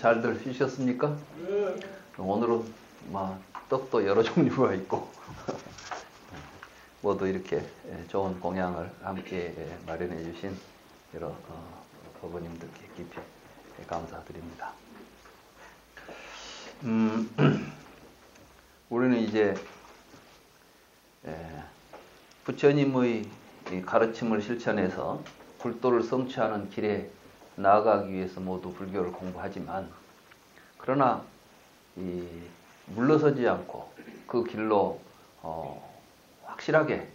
잘들 쉬셨습니까? 네. 오늘은 떡도 여러 종류가 있고 모두 이렇게 좋은 공양을 함께 마련해 주신 여러 어머님들께 깊이 감사드립니다. 우리는 이제 부처님의 가르침을 실천해서 불도를 성취하는 길에 나아가기 위해서 모두 불교를 공부하지만, 그러나 물러서지 않고 그 길로 확실하게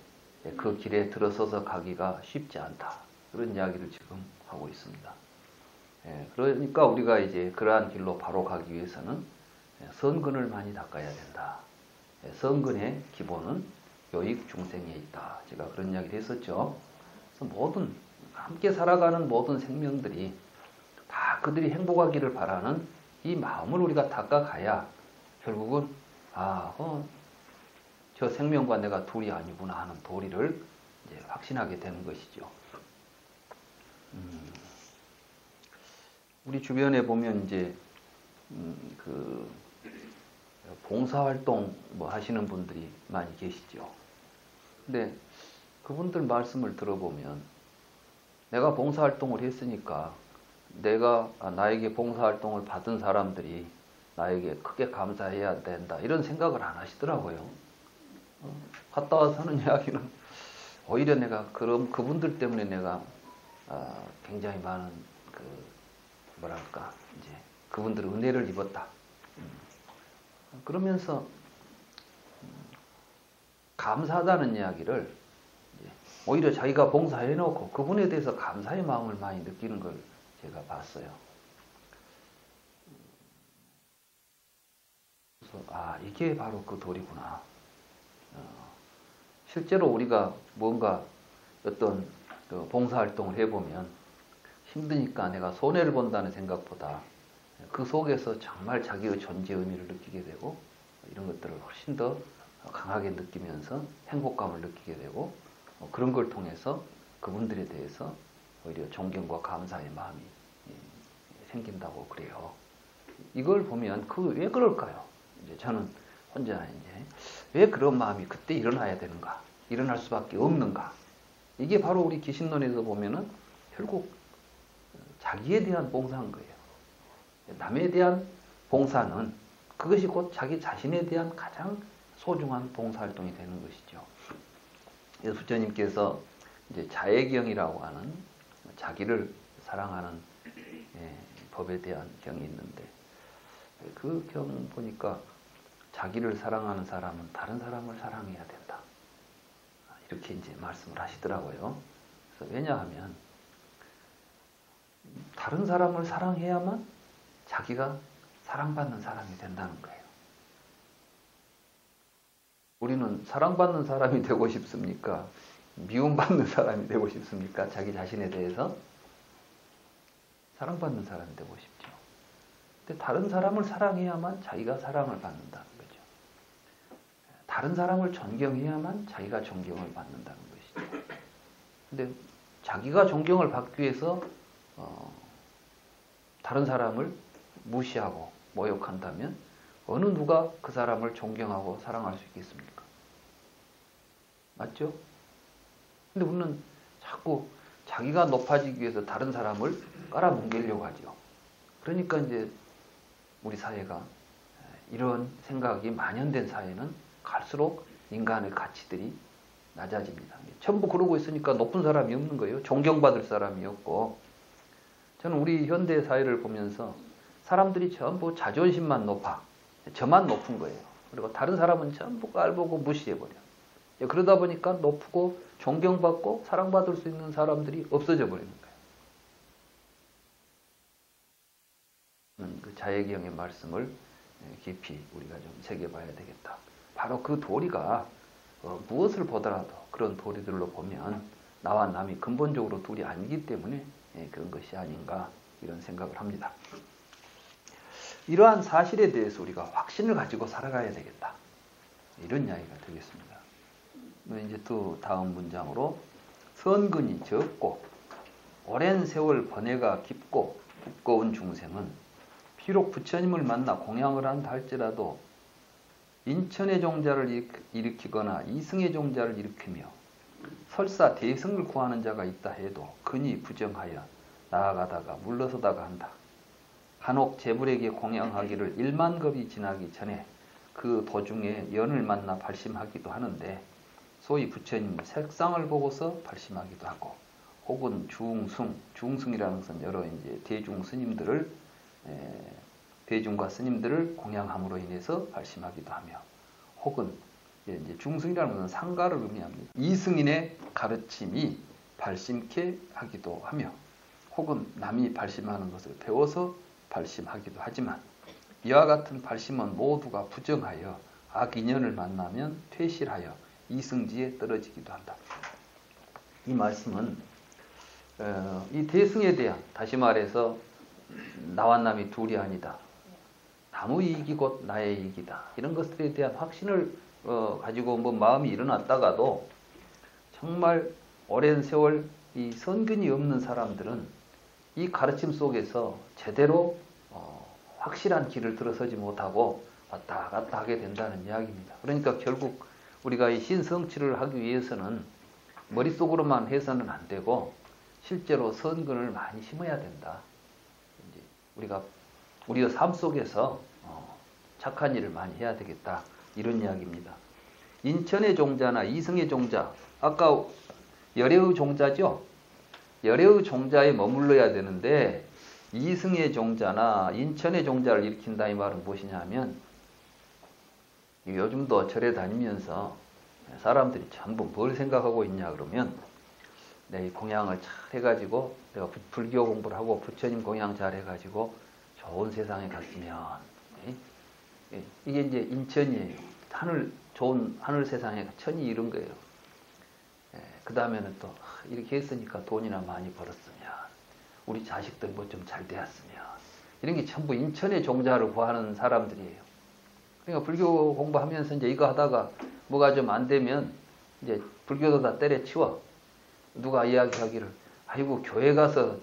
그 길에 들어서서 가기가 쉽지 않다, 그런 이야기를 지금 하고 있습니다. 그러니까 우리가 이제 그러한 길로 바로 가기 위해서는 선근을 많이 닦아야 된다. 선근의 기본은 요익 중생에 있다. 제가 그런 이야기를 했었죠. 그래서 모든 함께 살아가는 모든 생명들이 다 그들이 행복하기를 바라는 이 마음을 우리가 닦아가야 결국은 저 생명과 내가 둘이 아니구나 하는 도리를 이제 확신하게 되는 것이죠. 우리 주변에 보면 이제 그 봉사활동 하시는 분들이 많이 계시죠. 근데 그분들 말씀을 들어보면 내가 봉사활동을 했으니까 나에게 봉사활동을 받은 사람들이 나에게 크게 감사해야 된다, 이런 생각을 안 하시더라고요. 갔다 와서 하는 이야기는 오히려 내가 그분들 때문에 내가 굉장히 많은 이제 그분들의 은혜를 입었다. 그러면서 감사하다는 이야기를 오히려 자기가 봉사해놓고 그분에 대해서 감사의 마음을 많이 느끼는 걸 제가 봤어요. 그래서 이게 바로 그 도리구나. 실제로 우리가 뭔가 어떤 봉사활동을 해보면 힘드니까 내가 손해를 본다는 생각보다 그 속에서 정말 자기의 존재 의미를 느끼게 되고, 이런 것들을 훨씬 더 강하게 느끼면서 행복감을 느끼게 되고, 그런 걸 통해서 그분들에 대해서 오히려 존경과 감사의 마음이 생긴다고 그래요. 이걸 보면 왜 그럴까요? 이제 저는 혼자 이제 왜 그런 마음이 그때 일어나야 되는가, 일어날 수밖에 없는가? 이게 바로 우리 기신론에서 보면은 결국 자기에 대한 봉사인 거예요. 남에 대한 봉사는 그것이 곧 자기 자신에 대한 가장 소중한 봉사활동이 되는 것이죠. 그래서 부처님께서 이제 자애경이라고 하는 자기를 사랑하는 법에 대한 경이 있는데, 그 경 보니까 자기를 사랑하는 사람은 다른 사람을 사랑해야 된다, 이렇게 이제 말씀을 하시더라고요. 그래서 왜냐하면 다른 사람을 사랑해야만 자기가 사랑받는 사람이 된다는 거예요. 우리는 사랑받는 사람이 되고 싶습니까? 미움받는 사람이 되고 싶습니까? 자기 자신에 대해서 사랑받는 사람이 되고 싶죠. 근데 다른 사람을 사랑해야만 자기가 사랑을 받는다는 거죠. 다른 사람을 존경해야만 자기가 존경을 받는다는 것이죠. 근데 자기가 존경을 받기 위해서 다른 사람을 무시하고 모욕한다면 어느 누가 그 사람을 존경하고 사랑할 수 있겠습니까? 맞죠? 근데 우리는 자꾸 자기가 높아지기 위해서 다른 사람을 깔아뭉개려고 하죠. 그러니까 이제 우리 사회가 이런 생각이 만연된 사회는 갈수록 인간의 가치들이 낮아집니다. 전부 그러고 있으니까 높은 사람이 없는 거예요. 존경받을 사람이 없고. 저는 우리 현대 사회를 보면서 사람들이 전부 자존심만 높아. 저만 높은 거예요. 그리고 다른 사람은 전부 깔보고 무시해버려. 그러다 보니까 높고 존경받고 사랑받을 수 있는 사람들이 없어져 버리는 거예요. 그 자애경의 말씀을 깊이 우리가 좀 새겨봐야 되겠다. 바로 그 도리가 무엇을 보더라도 그런 도리들로 보면 나와 남이 근본적으로 둘이 아니기 때문에 그런 것이 아닌가, 이런 생각을 합니다. 이러한 사실에 대해서 우리가 확신을 가지고 살아가야 되겠다, 이런 이야기가 되겠습니다. 이제 또 다음 문장으로 선근이 적고 오랜 세월 번뇌가 깊고 두꺼운 중생은 비록 부처님을 만나 공양을 한다 할지라도 인천의 종자를 일으키거나 이승의 종자를 일으키며 설사 대승을 구하는 자가 있다 해도 근이 부정하여 나아가다가 물러서다가 한다. 간혹 제불에게 공양하기를 1만겁이 지나기 전에 그 도중에 연을 만나 발심하기도 하는데 소위 부처님 색상을 보고서 발심하기도 하고 혹은 중승이라는 것은 여러 이제 대중 스님들을 대중과 스님들을 공양함으로 인해서 발심하기도 하며 혹은 이제 중승이라는 것은 상가를 의미합니다. 이승인의 가르침이 발심케 하기도 하며 혹은 남이 발심하는 것을 배워서 발심하기도 하지만 이와 같은 발심은 모두가 부정하여 악인연을 만나면 퇴실하여 이승지에 떨어지기도 한다. 이 말씀은 이 대승에 대한, 다시 말해서 나와 남이 둘이 아니다, 남의 이익이 곧 나의 이익이다, 이런 것들에 대한 확신을 가지고 뭐 마음이 일어났다가도 정말 오랜 세월 이 선근이 없는 사람들은 이 가르침 속에서 제대로 확실한 길을 들어서지 못하고 왔다 갔다 하게 된다는 이야기입니다. 그러니까 결국 우리가 이 신성취를 하기 위해서는 머릿속으로만 해서는 안 되고 실제로 선근을 많이 심어야 된다. 이제 우리의 삶 속에서 착한 일을 많이 해야 되겠다, 이런 이야기입니다. 인천의 종자나 이승의 종자, 아까 열애의 종자죠? 열애의 종자에 머물러야 되는데 이승의 종자나 인천의 종자를 일으킨다, 이 말은 무엇이냐 하면 요즘도 절에 다니면서 사람들이 전부 뭘 생각하고 있냐 그러면 내 공양을 잘 해가지고 내가 불교 공부를 하고 부처님 공양 잘 해가지고 좋은 세상에 갔으면, 이게 이제 인천이에요. 좋은 하늘 세상에 천이 이런 거예요. 그 다음에는 또 이렇게 했으니까 돈이나 많이 벌었으면, 우리 자식들 뭐 좀 잘 되었으면, 이런 게 전부 인천의 종자를 구하는 사람들이에요. 그러니까 불교 공부하면서 이제 이거 하다가 뭐가 좀 안 되면 이제 불교도 다 때려치워. 누가 이야기하기를 아이고 교회 가서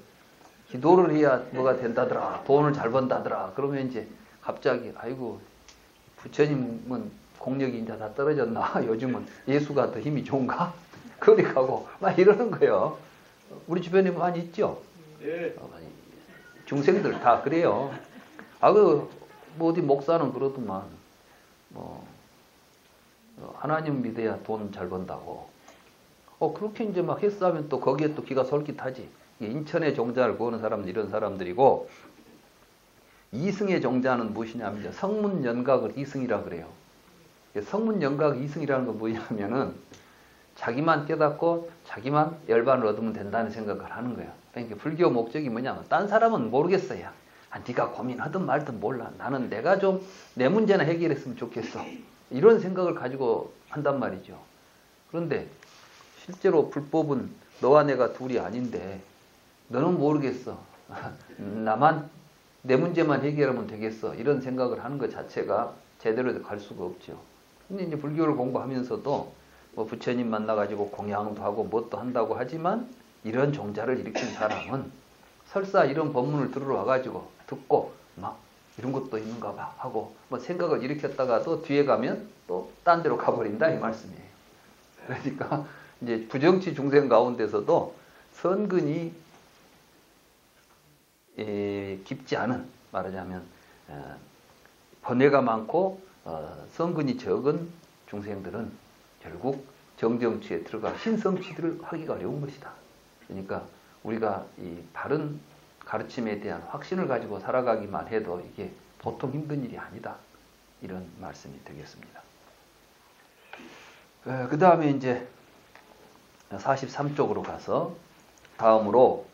기도를 해야 뭐가 된다더라, 돈을 잘 번다더라. 그러면 이제 갑자기 아이고 부처님은 공력이 이제 다 떨어졌나? 요즘은 예수가 더 힘이 좋은가? 그리 가고 막 이러는 거예요. 우리 주변에 많이 있죠? 네. 중생들 다 그래요. 뭐 어디 목사는 그러더만, 하나님 믿어야 돈 잘 번다고. 그렇게 이제 막 했으면 또 거기에 또 귀가 솔깃하지. 인천의 종자를 구하는 사람들, 이런 사람들이고, 이승의 종자는 무엇이냐면 성문연각을 이승이라 그래요. 성문연각 이승이라는 건 뭐냐면은 자기만 깨닫고 자기만 열반을 얻으면 된다는 생각을 하는 거예요. 그러니까 불교 목적이 뭐냐면 딴 사람은 모르겠어요. 네가 고민하든 말든 몰라. 나는 내가 좀 내 문제나 해결했으면 좋겠어. 이런 생각을 가지고 한단 말이죠. 그런데 실제로 불법은 너와 내가 둘이 아닌데 너는 모르겠어. 나만 내 문제만 해결하면 되겠어. 이런 생각을 하는 것 자체가 제대로 갈 수가 없죠. 근데 이제 불교를 공부하면서도 뭐 부처님 만나가지고 공양도 하고 뭣도 한다고 하지만 이런 종자를 일으킨 사람은 설사 이런 법문을 들으러 와가지고 듣고 막 이런 것도 있는가 봐 하고 뭐 생각을 일으켰다가도 뒤에 가면 또 딴 데로 가버린다, 이 말씀이에요. 그러니까 이제 부정치 중생 가운데서도 선근이 깊지 않은, 말하자면 번뇌가 많고 선근이 적은 중생들은 결국 정정취에 들어가 신성취들을 하기가 어려운 것이다. 그러니까 우리가 이 바른 가르침에 대한 확신을 가지고 살아가기만 해도 이게 보통 힘든 일이 아니다, 이런 말씀이 되겠습니다. 그 다음에 이제 43쪽으로 가서 다음으로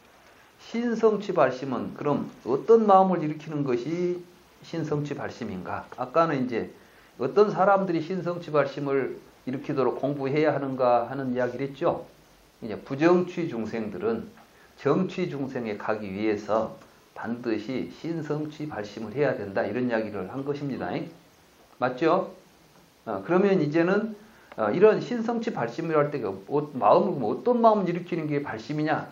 신성취 발심은 그럼 어떤 마음을 일으키는 것이 신성취 발심인가? 아까는 이제 어떤 사람들이 신성취 발심을 일으키도록 공부해야 하는가 하는 이야기를 했죠. 이제 부정취 중생들은 정취 중생에 가기 위해서 반드시 신성취 발심을 해야 된다, 이런 이야기를 한 것입니다. 맞죠? 그러면 이제는 이런 신성취 발심을 할 때 어떤 마음을 일으키는 게 발심이냐?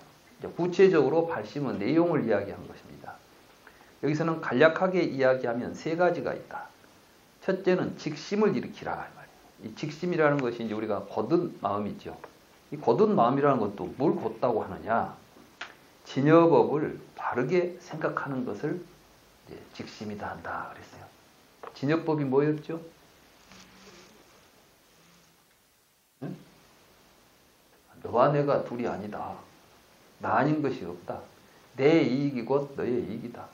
구체적으로 발심의 내용을 이야기한 것입니다. 여기서는 간략하게 이야기하면 세 가지가 있다. 첫째는 직심을 일으키라 말이에요. 이 직심이라는 것이 이제 우리가 곧은 마음이죠. 이 곧은 마음이라는 것도 뭘 곧다고 하느냐? 진여법을 바르게 생각하는 것을 이제 직심이다 한다 그랬어요. 진여법이 뭐였죠? 응? 너와 내가 둘이 아니다. 나 아닌 것이 없다. 내 이익이 곧 너의 이익이다.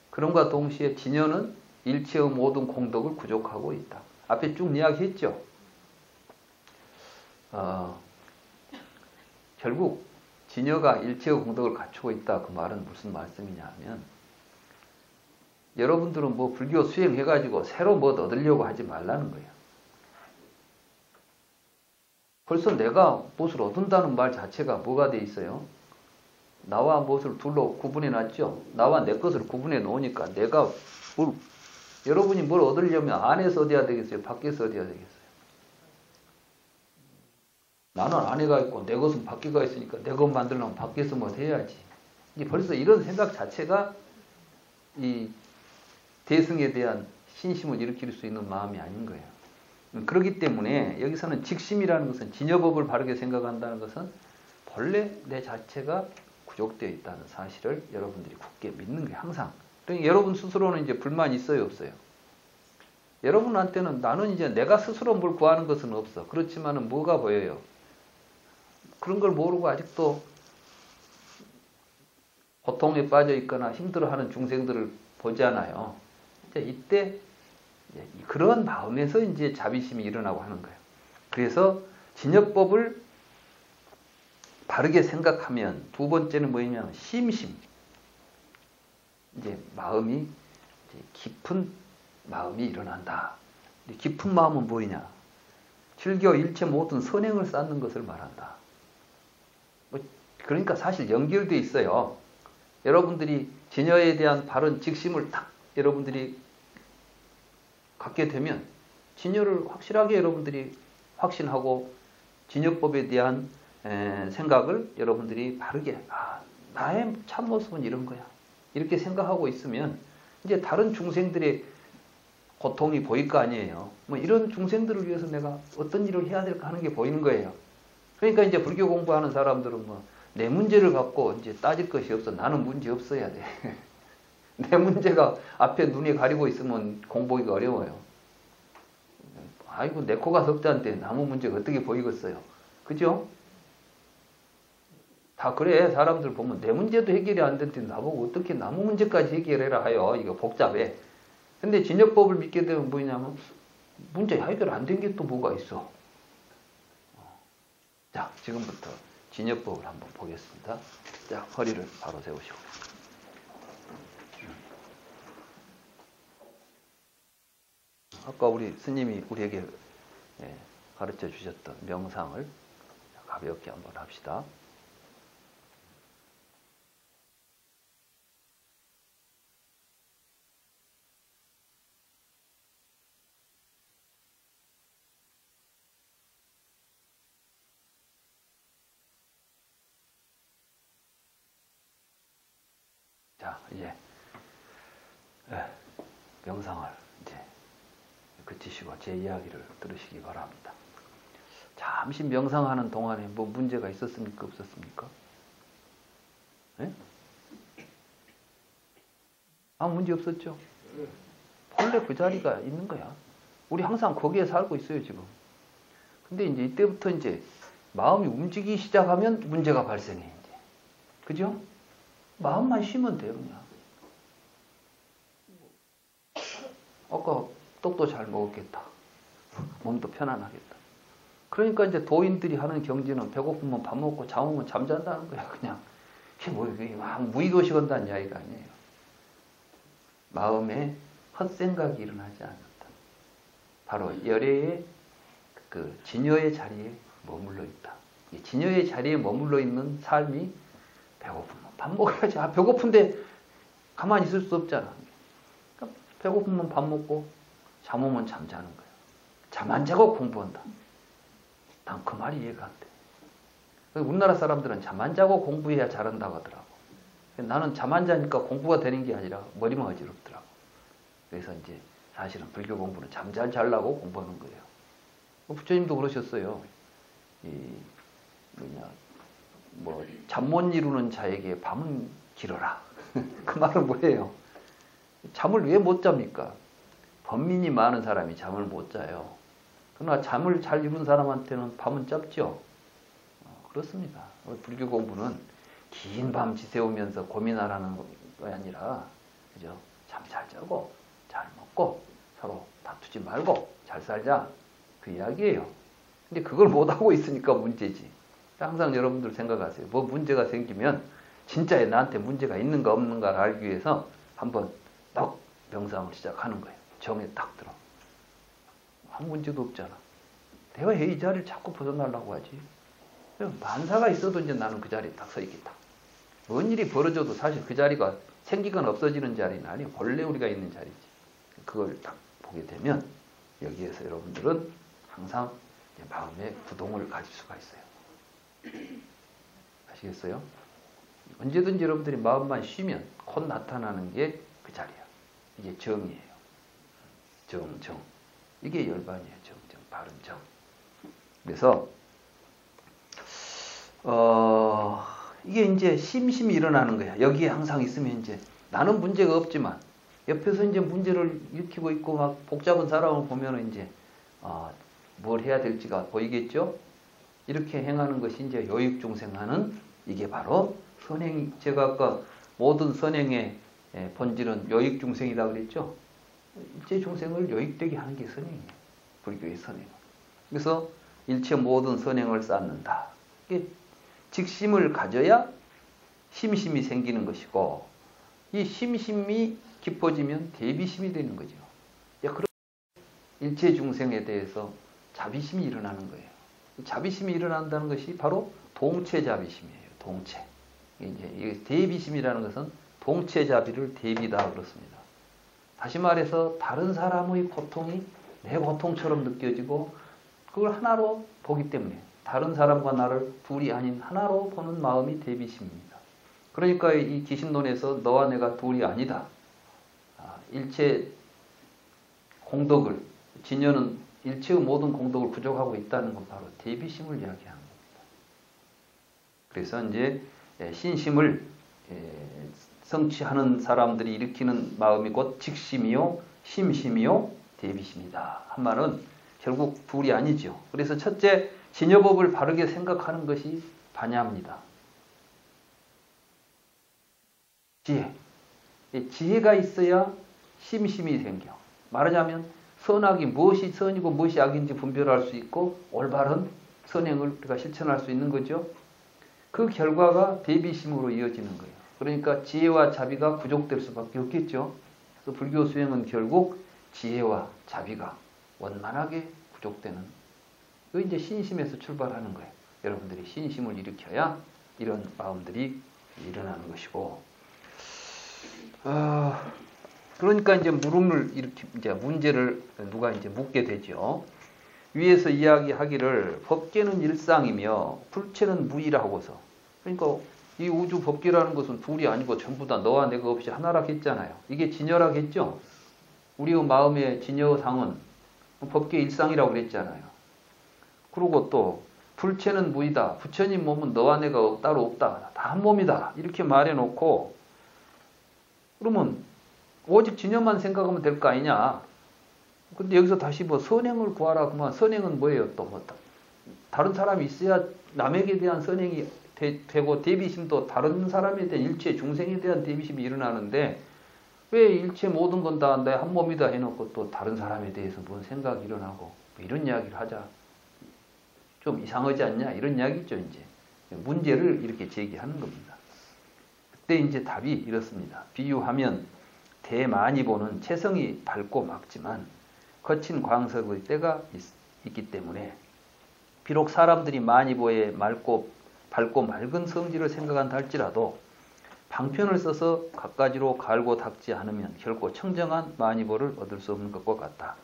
그럼과 동시에 진여는 일체의 모든 공덕을 구족하고 있다. 앞에 쭉 이야기했죠. 결국 진여가 일체의 공덕을 갖추고 있다. 그 말은 무슨 말씀이냐 하면 여러분들은 뭐 불교 수행해가지고 새로 뭐 얻으려고 하지 말라는 거예요. 벌써 내가 무엇을 얻는다는 말 자체가 뭐가 돼 있어요? 나와 무엇을 둘로 구분해 놨죠? 나와 내 것을 구분해 놓으니까 내가 여러분이 뭘 얻으려면 안에서 얻어야 되겠어요? 밖에서 얻어야 되겠어요? 나는 안에가 있고 내 것은 밖에가 있으니까 내 것 만들려면 밖에서 뭐 해야지. 이제 벌써 이런 생각 자체가 이 대승에 대한 신심을 일으킬 수 있는 마음이 아닌 거예요. 그렇기 때문에 여기서는 직심이라는 것은 진여법을 바르게 생각한다는 것은 본래 내 자체가 구족되어 있다는 사실을 여러분들이 굳게 믿는 거예요. 항상. 그러니까 여러분 스스로는 이제 불만이 있어요, 없어요? 여러분한테는 나는 이제 내가 스스로 뭘 구하는 것은 없어. 그렇지만은 뭐가 보여요? 그런 걸 모르고 아직도 고통에 빠져 있거나 힘들어하는 중생들을 보잖아요. 이때 그런 마음에서 이제 자비심이 일어나고 하는 거예요. 그래서 진여법을 바르게 생각하면 두 번째는 뭐냐면 심심. 이제 마음이 이제 깊은 마음이 일어난다. 깊은 마음은 뭐냐? 즐겨 일체 모든 선행을 쌓는 것을 말한다. 그러니까 사실 연결돼 있어요. 여러분들이 진여에 대한 바른 직심을 딱 여러분들이 갖게 되면 진여를 확실하게 여러분들이 확신하고 진여법에 대한 생각을 여러분들이 바르게 나의 참모습은 이런 거야. 이렇게 생각하고 있으면 이제 다른 중생들의 고통이 보일 거 아니에요. 뭐 이런 중생들을 위해서 내가 어떤 일을 해야 될까 하는 게 보이는 거예요. 그러니까 이제 불교 공부하는 사람들은 뭐 내 문제를 갖고 이제 따질 것이 없어. 나는 문제 없어야 돼. 내 문제가 앞에 눈이 가리고 있으면 공부하기가 어려워요. 아이고 내 코가 석자한테 나무 문제가 어떻게 보이겠어요. 그죠? 다 그래. 사람들 보면 내 문제도 해결이 안 되는데 나보고 어떻게 나무 문제까지 해결해라 하여. 이거 복잡해. 근데 진여법을 믿게 되면 뭐냐면 문제 해결 안 된 게 또 뭐가 있어. 자, 지금부터 진여법을 한번 보겠습니다. 자, 허리를 바로 세우시고. 아까 우리 스님이 우리에게 가르쳐 주셨던 명상을 가볍게 한번 합시다. 자, 이제 명상을 이제 그치시고 제 이야기를 들으시기 바랍니다. 잠시 명상하는 동안에 뭐 문제가 있었습니까? 없었습니까? 네? 아무 문제 없었죠? 본래 그 자리가 있는 거야. 우리 항상 거기에 살고 있어요, 지금. 근데 이제 이때부터 이제 마음이 움직이기 시작하면 문제가 발생해, 이제. 그죠? 마음만 쉬면 돼요, 그냥. 아까 떡도 잘 먹었겠다. 몸도 편안하겠다. 그러니까 이제 도인들이 하는 경지는 배고프면 밥 먹고 잠오면 잠잔다는 거야, 그냥. 이게 뭐, 이게 막 무의도시 건다는 이야기가 아니에요. 마음에 헛생각이 일어나지 않는다. 바로 열애의 그 진여의 자리에 머물러 있다. 이 진여의 자리에 머물러 있는 삶이 배고프면 밥 먹어야지. 배고픈데 가만히 있을 수 없잖아. 그러니까 배고프면 밥 먹고 잠 오면 잠자는 거야. 잠 안 자고 공부한다. 난 그 말이 이해가 안 돼. 우리나라 사람들은 잠 안 자고 공부해야 잘한다고 하더라고. 나는 잠 안 자니까 공부가 되는 게 아니라 머리만 어지럽더라고. 그래서 이제 사실은 불교 공부는 잠 잘 자려고 공부하는 거예요. 부처님도 그러셨어요. 잠 못 이루는 자에게 밤은 길어라. 그 말은 뭐예요? 잠을 왜 못 잡니까? 번민이 많은 사람이 잠을 못 자요. 그러나 잠을 잘 이룬 사람한테는 밤은 짧죠. 그렇습니다. 불교 공부는 긴 밤 지새우면서 고민하라는 거 아니라, 그죠? 잠 잘 자고, 잘 먹고, 서로 다투지 말고, 잘 살자. 그 이야기예요. 근데 그걸 못하고 있으니까 문제지. 항상 여러분들 생각하세요. 뭐 문제가 생기면, 진짜에 나한테 문제가 있는가 없는가를 알기 위해서 한번 딱 명상을 시작하는 거예요. 정에 딱 들어. 아무 문제도 없잖아. 내가 이 자리를 자꾸 벗어나려고 하지. 만사가 있어도 이제 나는 그 자리에 딱 서 있겠다. 뭔 일이 벌어져도 사실 그 자리가 생기거나 없어지는 자리는 아니에요. 본래 우리가 있는 자리지. 그걸 딱 보게 되면 여기에서 여러분들은 항상 마음의 구동을 가질 수가 있어요. 아시겠어요? 언제든지 여러분들이 마음만 쉬면 곧 나타나는 게 그 자리야. 이게 정이에요. 정. 이게 열반이에요. 정. 바른 정. 그래서 이게 이제 심심이 일어나는 거야. 여기에 항상 있으면 이제 나는 문제가 없지만 옆에서 이제 문제를 일으키고 있고 막 복잡한 사람을 보면은 이제 뭘 해야 될지가 보이겠죠? 이렇게 행하는 것이 이제 요익중생하는 이게 바로 선행, 제가 아까 모든 선행의 본질은 요익중생이다 그랬죠? 일체 중생을 요익되게 하는 게 선행이에요. 불교의 선행. 그래서 일체 모든 선행을 쌓는다. 이게 직심을 가져야 심심이 생기는 것이고, 이 심심이 깊어지면 대비심이 되는 거죠. 그런 일체 중생에 대해서 자비심이 일어나는 거예요. 자비심이 일어난다는 것이 바로 동체자비심이에요. 동체. 이제 대비심이라는 것은 동체자비를 대비다 그렇습니다. 다시 말해서 다른 사람의 고통이 내 고통처럼 느껴지고 그걸 하나로 보기 때문에 다른 사람과 나를 둘이 아닌 하나로 보는 마음이 대비심입니다. 그러니까 이 기신론에서 너와 내가 둘이 아니다. 일체 공덕을, 진여는 일체의 모든 공덕을 부족하고 있다는 건 바로 대비심을 이야기하는 겁니다. 그래서 이제 신심을 성취하는 사람들이 일으키는 마음이 곧 직심이요, 심심이요, 대비심이다. 한 말은 결국 둘이 아니죠. 그래서 첫째, 진여법을 바르게 생각하는 것이 반야입니다. 지혜. 지혜가 있어야 심심이 생겨. 말하자면 선악이 무엇이 선이고 무엇이 악인지 분별할 수 있고 올바른 선행을 우리가 실천할 수 있는 거죠. 그 결과가 대비심으로 이어지는 거예요. 그러니까 지혜와 자비가 부족될 수밖에 없겠죠. 그래서 불교 수행은 결국 지혜와 자비가 원만하게 부족되는, 그 이제 신심에서 출발하는 거예요. 여러분들이 신심을 일으켜야 이런 마음들이 일어나는 것이고, 그러니까 이제 물음을 이제 문제를 누가 이제 묻게 되죠. 위에서 이야기하기를 법계는 일상이며 불체는 무이라고서, 그러니까 이 우주 법계라는 것은 둘이 아니고 전부 다 너와 내가 없이 하나라 했잖아요. 이게 진여라 했죠. 우리의 마음의 진여상은 법계 일상이라고 그랬잖아요. 그리고 또 불체는 무이다. 부처님 몸은 너와 내가 따로 없다. 다 한 몸이다. 이렇게 말해놓고 그러면 오직 진여만 생각하면 될 거 아니냐. 근데 여기서 다시 뭐 선행을 구하라. 그러면 선행은 뭐예요? 또 뭐 다른 사람이 있어야 남에게 대한 선행이 되고 대비심도 다른 사람에 대한 일체 중생에 대한 대비심이 일어나는데 왜 일체 모든 건 다 내 한 몸이다 해놓고 또 다른 사람에 대해서 뭔 생각이 일어나고 뭐 이런 이야기를 하자. 좀 이상하지 않냐? 이런 이야기죠, 이제. 문제를 이렇게 제기하는 겁니다. 그때 이제 답이 이렇습니다. 비유하면 대많이 보는 체성이 밝고 맑지만 거친 광석의 때가 있기 때문에 비록 사람들이 많이 보에 밝고 맑은 성질을 생각한다 할지라도 방편을 써서 갖가지로 갈고 닦지 않으면 결코 청정한 많이보를 얻을 수 없는 것과 같다.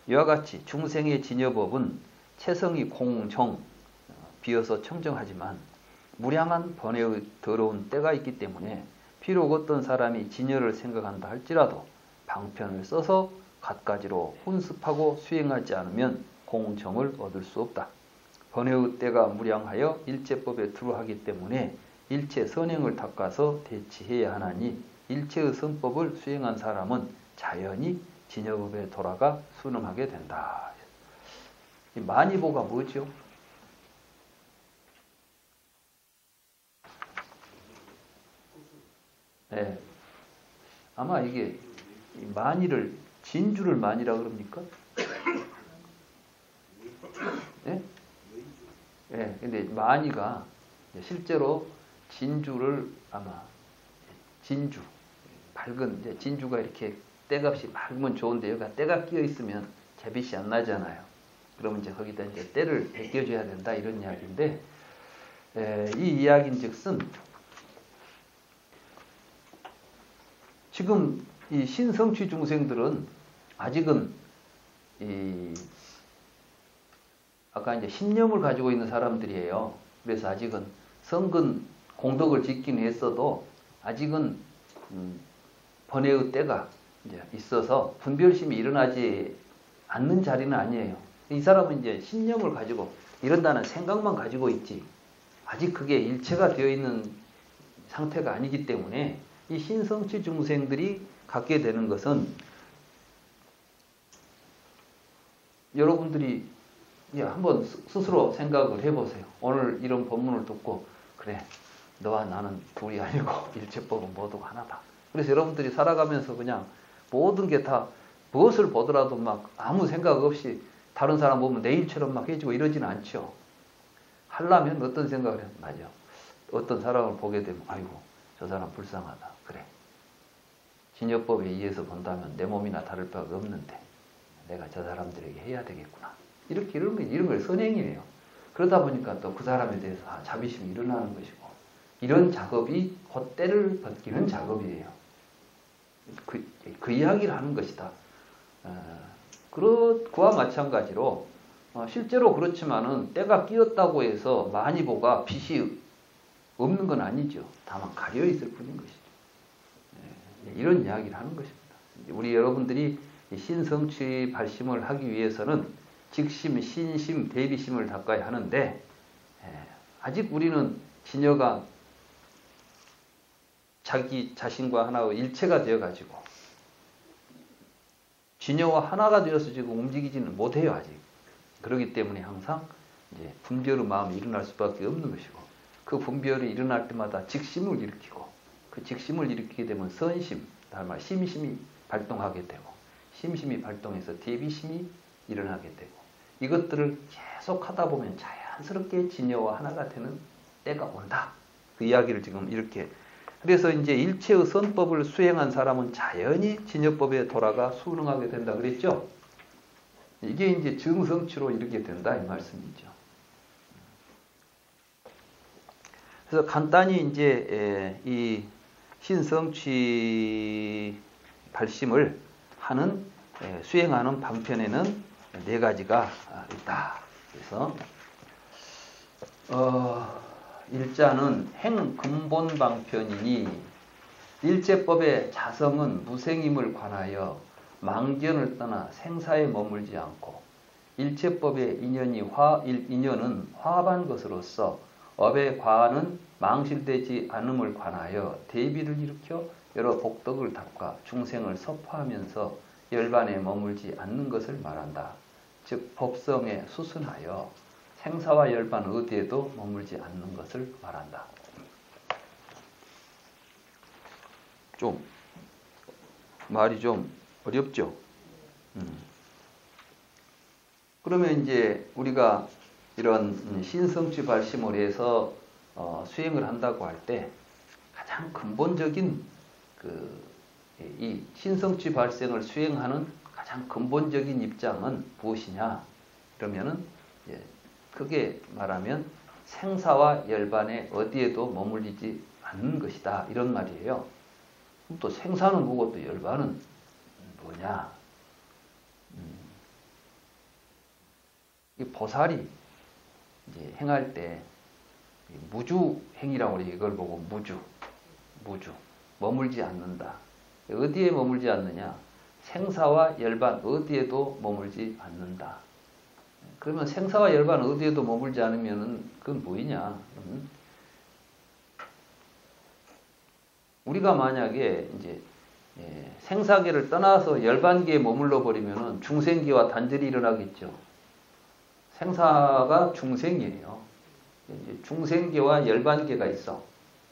이와 같이 중생의 진여법은 체성이 공정, 비어서 청정하지만 무량한 번뇌의 더러운 때가 있기 때문에 비록 어떤 사람이 진여를 생각한다 할지라도 방편을 써서 갖가지로 훈습하고 수행하지 않으면 공정을 얻을 수 없다. 번외의 때가 무량하여 일체법에 들어하기 때문에 일체 선행을 닦아서 대치해야 하나니 일체의 선법을 수행한 사람은 자연히 진여법에 돌아가 순응하게 된다. 이 만이보가 뭐죠? 네. 아마 이게 만이를 진주를 만이라 그럽니까? 네? 네. 근데 만이가 실제로 진주를 아마 진주 밝은 진주가 이렇게 때값이 밝으면 좋은데 여기가 때가 끼어 있으면 재빛이 안 나잖아요. 그러면 이제 거기다 이제 때를 베껴줘야 된다 이런 이야기인데 이 이야기인즉슨 지금 이 신성취 중생들은 아직은 아까 이제 신념을 가지고 있는 사람들이에요. 그래서 아직은 성근 공덕을 짓긴 했어도 아직은 번뇌의 때가 이제 있어서 분별심이 일어나지 않는 자리는 아니에요. 이 사람은 이제 신념을 가지고 이런다는 생각만 가지고 있지 아직 그게 일체가 되어 있는 상태가 아니기 때문에 이 신성취 중생들이 갖게 되는 것은 여러분들이 한번 스스로 생각을 해보세요. 오늘 이런 본문을 듣고 그래 너와 나는 둘이 아니고 일체법은 모두 하나다. 그래서 여러분들이 살아가면서 그냥 모든 게 다 무엇을 보더라도 막 아무 생각 없이 다른 사람 보면 내 일처럼 막 해주고 이러지는 않죠. 하려면 어떤 생각을 해요? 맞아. 어떤 사람을 보게 되면 아이고 저 사람 불쌍하다. 그래. 진여법에 의해서 본다면 내 몸이나 다를 바가 없는데 내가 저 사람들에게 해야 되겠구나. 이렇게 이런 걸 선행이에요. 그러다 보니까 또 그 사람에 대해서 자비심이 일어나는 것이고 이런 작업이 곧 때를 벗기는 작업이에요. 그 이야기를 하는 것이다. 그와 마찬가지로 실제로 그렇지만은 때가 끼었다고 해서 만이보가 빛이 없는 건 아니죠. 다만 가려 있을 뿐인 것이죠. 이런 이야기를 하는 것입니다. 우리 여러분들이 신성취 발심을 하기 위해서는 직심, 신심, 대비심을 닦아야 하는데 아직 우리는 진여가 자기 자신과 하나의 일체가 되어가지고 진여와 하나가 되어서 지금 움직이지는 못해요 아직. 그렇기 때문에 항상 이제 분별의 마음이 일어날 수밖에 없는 것이고 그 분별이 일어날 때마다 직심을 일으키고 그 직심을 일으키게 되면 선심, 다만 심심이 발동하게 되고 심심이 발동해서 대비심이 일어나게 되고 이것들을 계속 하다 보면 자연스럽게 진여와 하나가 되는 때가 온다. 그 이야기를 지금 이렇게 그래서 이제 일체의 선법을 수행한 사람은 자연히 진여법에 돌아가 순응하게 된다 그랬죠. 이게 이제 정성취로 이르게 된다 이 말씀이죠. 그래서 간단히 이제 이 신성취 발심을 하는 수행하는 방편에는 네 가지가 있다. 그래서 일자는 행근본 방편이니 일제법의 자성은 무생임을 관하여 망견을 떠나 생사에 머물지 않고 일체법의 인연은 화합한 것으로서 업의 과는 망실되지 않음을 관하여 대비를 일으켜 여러 복덕을 닦아 중생을 섭화하면서 열반에 머물지 않는 것을 말한다. 즉 법성에 수순하여 생사와 열반 어디에도 머물지 않는 것을 말한다. 좀 말이 좀 어렵죠? 그러면 이제 우리가 이런 신성취 발심을 해서 수행을 한다고 할 때 가장 근본적인 이 신성취 발생을 수행하는 가장 근본적인 입장은 무엇이냐? 그러면은 크게 말하면 생사와 열반에 어디에도 머물리지 않는 것이다. 이런 말이에요. 그럼 또 생사는 뭐고 또 열반은 뭐냐? 이 보살이 이제 행할 때 무주 행이라고 그래요. 이걸 보고 무주. 머물지 않는다. 어디에 머물지 않느냐? 생사와 열반 어디에도 머물지 않는다. 그러면 생사와 열반 어디에도 머물지 않으면은 그건 뭐이냐? 우리가 만약에 이제 생사계를 떠나서 열반계에 머물러 버리면은 중생계와 단절이 일어나겠죠. 생사가 중생이에요. 이제 중생계와 열반계가 있어.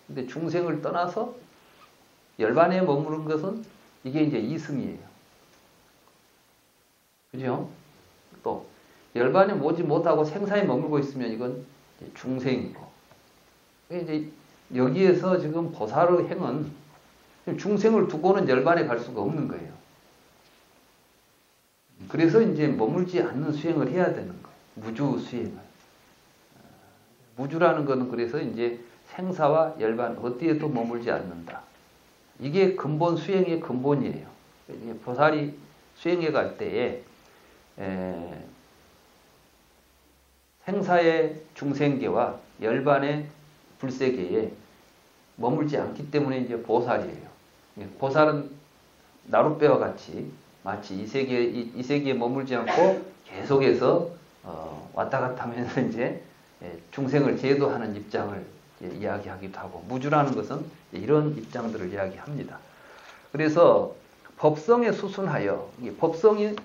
근데 중생을 떠나서 열반에 머무는 것은 이게 이제 이승이에요. 그죠? 또 열반에 모지 못하고 생사에 머물고 있으면 이건 중생이고. 이제 여기에서 지금 보살의 행은 중생을 두고는 열반에 갈 수가 없는 거예요. 그래서 이제 머물지 않는 수행을 해야 되는 거예요. 무주 수행을. 무주라는 것은 그래서 이제 생사와 열반 어디에도 머물지 않는다. 이게 근본 수행의 근본이에요. 보살이 수행해 갈 때에 생사의 중생계와 열반의 불세계에 머물지 않기 때문에 이제 보살이에요. 보살은 나룻배와 같이 마치 이 세계에 머물지 않고 계속해서 왔다 갔다 하면서 이제 중생을 제도하는 입장을 이야기하기도 하고, 무주라는 것은 이런 입장들을 이야기합니다. 그래서 법성에 수순하여, 법성이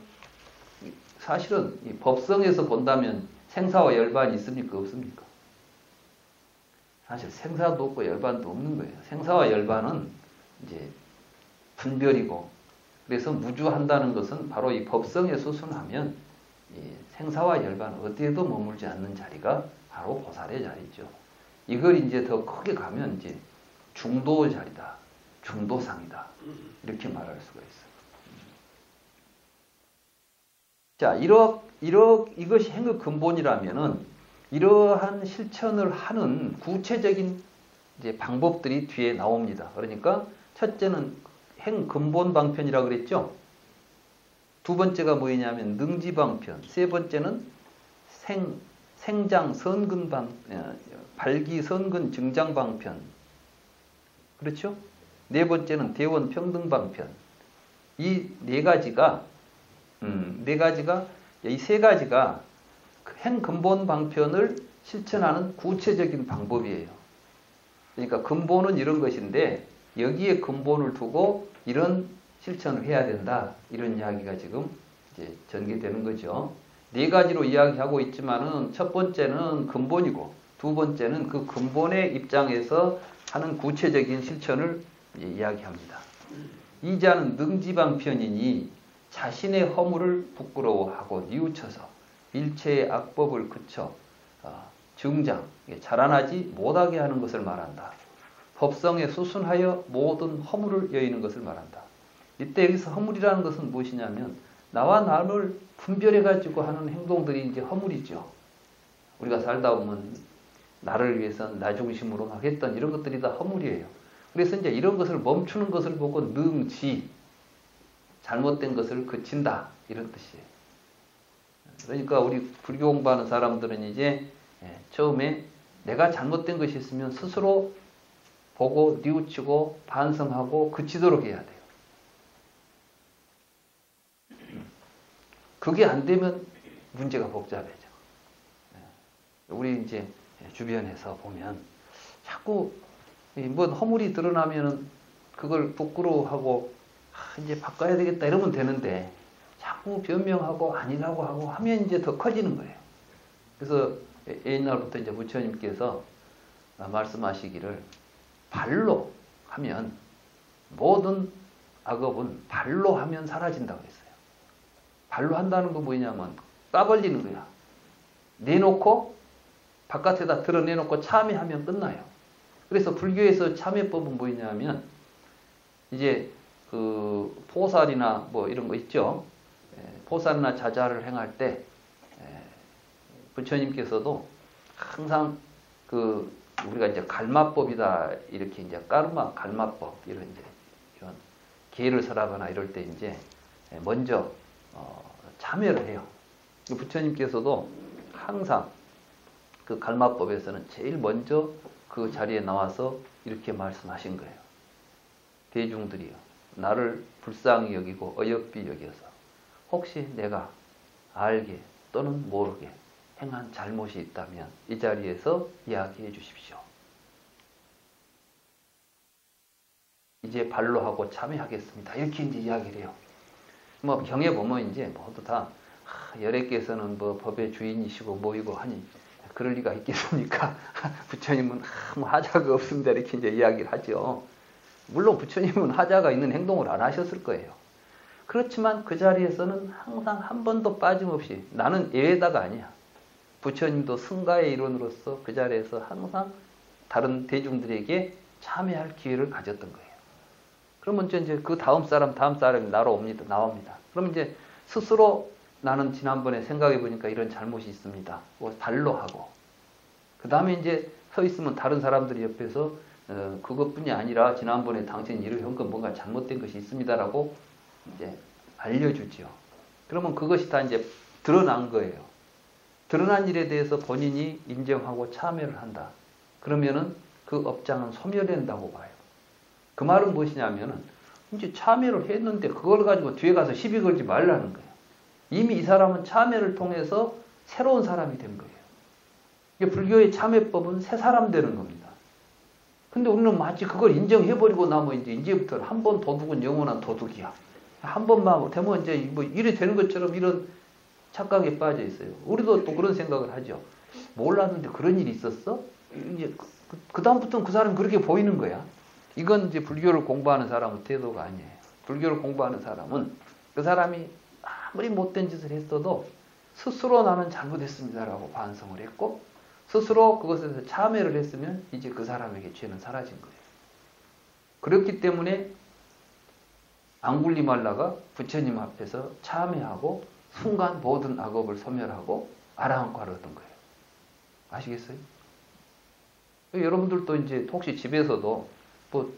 사실은 이 법성에서 본다면 생사와 열반이 있습니까? 없습니까? 사실 생사도 없고 열반도 없는 거예요. 생사와 열반은 이제 분별이고, 그래서 무주한다는 것은 바로 이 법성에 수순하면 이 생사와 열반 어디에도 머물지 않는 자리가 바로 보살의 자리죠. 이걸 이제 더 크게 가면 이제 중도의 자리다, 중도상이다, 이렇게 말할 수가 있어요. 자, 이것이 행의 근본이라면은 이러한 실천을 하는 구체적인 이제 방법들이 뒤에 나옵니다. 그러니까 첫째는 행 근본 방편이라고 그랬죠. 두 번째가 뭐냐면 능지 방편. 세 번째는 생장 선근 발기 선근 증장 방편. 그렇죠? 네 번째는 대원 평등 방편. 이 네 가지가 이 세 가지가 행 근본 방편을 실천하는 구체적인 방법이에요. 그러니까 근본은 이런 것인데 여기에 근본을 두고 이런 실천을 해야 된다. 이런 이야기가 지금 이제 전개되는 거죠. 네 가지로 이야기하고 있지만은 첫 번째는 근본이고 두 번째는 그 근본의 입장에서 하는 구체적인 실천을 이야기합니다. 이자는 능지방편이니 자신의 허물을 부끄러워하고 뉘우쳐서 일체의 악법을 그쳐 증장, 자라나지 못하게 하는 것을 말한다. 법성에 수순하여 모든 허물을 여의는 것을 말한다. 이때 여기서 허물이라는 것은 무엇이냐면 나와 남을 분별해가지고 하는 행동들이 이제 허물이죠. 우리가 살다 보면 나를 위해서 나 중심으로 막 했던 이런 것들이 다 허물이에요. 그래서 이제 이런 것을 멈추는 것을 보고 능지, 잘못된 것을 그친다, 이런 뜻이에요. 그러니까 우리 불교 공부하는 사람들은 이제 처음에 내가 잘못된 것이 있으면 스스로 보고 뉘우치고 반성하고 그치도록 해야 돼요. 그게 안 되면 문제가 복잡해져. 우리 이제 주변에서 보면 자꾸 뭐 허물이 드러나면은 그걸 부끄러워하고 이제 바꿔야 되겠다 이러면 되는데 자꾸 변명하고 아니라고 하고 하면 이제 더 커지는 거예요. 그래서 옛날부터 이제 부처님께서 말씀하시기를 발로 하면 모든 악업은 발로 하면 사라진다고 했어요. 발로 한다는 건 뭐냐면 까벌리는 거야. 내놓고 바깥에다 드러내놓고 참회하면 끝나요. 그래서 불교에서 참회법은 뭐냐면 이제 그 포살이나 뭐 이런 거 있죠. 포살이나 자자를 행할 때 부처님께서도 항상 그 우리가 이제 갈마법이다 이렇게 이제 까르마 갈마법 이런 이제 이런 계를 설하거나 이럴 때 이제 먼저 참여를 해요. 부처님께서도 항상 그 갈마법에서는 제일 먼저 그 자리에 나와서 이렇게 말씀하신 거예요. 대중들이요, 나를 불쌍히 여기고 어여삐 여겨서 혹시 내가 알게 또는 모르게 행한 잘못이 있다면 이 자리에서 이야기해 주십시오. 이제 반로하고 참여하겠습니다. 이렇게 이제 이야기를 해요. 뭐 경에 보면 이제 모두 다 열애께서는 뭐 법의 주인이시고 뭐이고 하니 그럴 리가 있겠습니까? 부처님은 뭐 하자가 없습니다. 이렇게 이제 이야기를 하죠. 물론 부처님은 하자가 있는 행동을 안 하셨을 거예요. 그렇지만 그 자리에서는 항상 한 번도 빠짐없이 나는 예외다가 아니야. 부처님도 승가의 일원으로서 그 자리에서 항상 다른 대중들에게 참여할 기회를 가졌던 거예요. 그러면 이제 그 다음 사람이 나옵니다. 그럼 이제 스스로 나는 지난번에 생각해 보니까 이런 잘못이 있습니다. 반로하고 그 다음에 이제 서 있으면 다른 사람들이 옆에서 그것뿐이 아니라 지난번에 당신이 이렇게 한 건 뭔가 잘못된 것이 있습니다라고 이제 알려주지요. 그러면 그것이 다 이제 드러난 거예요. 드러난 일에 대해서 본인이 인정하고 참여를 한다. 그러면은 그 업장은 소멸된다고 봐요. 그 말은 무엇이냐면은 이제 참여를 했는데 그걸 가지고 뒤에 가서 시비 걸지 말라는 거예요. 이미 이 사람은 참여를 통해서 새로운 사람이 된 거예요. 이게 불교의 참여법은 새 사람 되는 겁니다. 근데 우리는 마치 그걸 인정해버리고 나면 이제부터 한 번 도둑은 영원한 도둑이야. 한 번만 되면 이제 뭐 일이 되는 것처럼 이런 착각에 빠져 있어요. 우리도 또 그런 생각을 하죠. 몰랐는데 그런 일이 있었어? 이제 그다음부터는 그 사람이 그렇게 보이는 거야. 이건 이제 불교를 공부하는 사람의 태도가 아니에요. 불교를 공부하는 사람은 그 사람이 아무리 못된 짓을 했어도 스스로 나는 잘못했습니다라고 반성을 했고 스스로 그것에서 참여를 했으면 이제 그 사람에게 죄는 사라진 거예요. 그렇기 때문에 앙굴리말라가 부처님 앞에서 참여하고 순간 모든 악업을 소멸하고 아라한과를 얻은 거예요. 아시겠어요? 여러분들도 이제 혹시 집에서도 뭐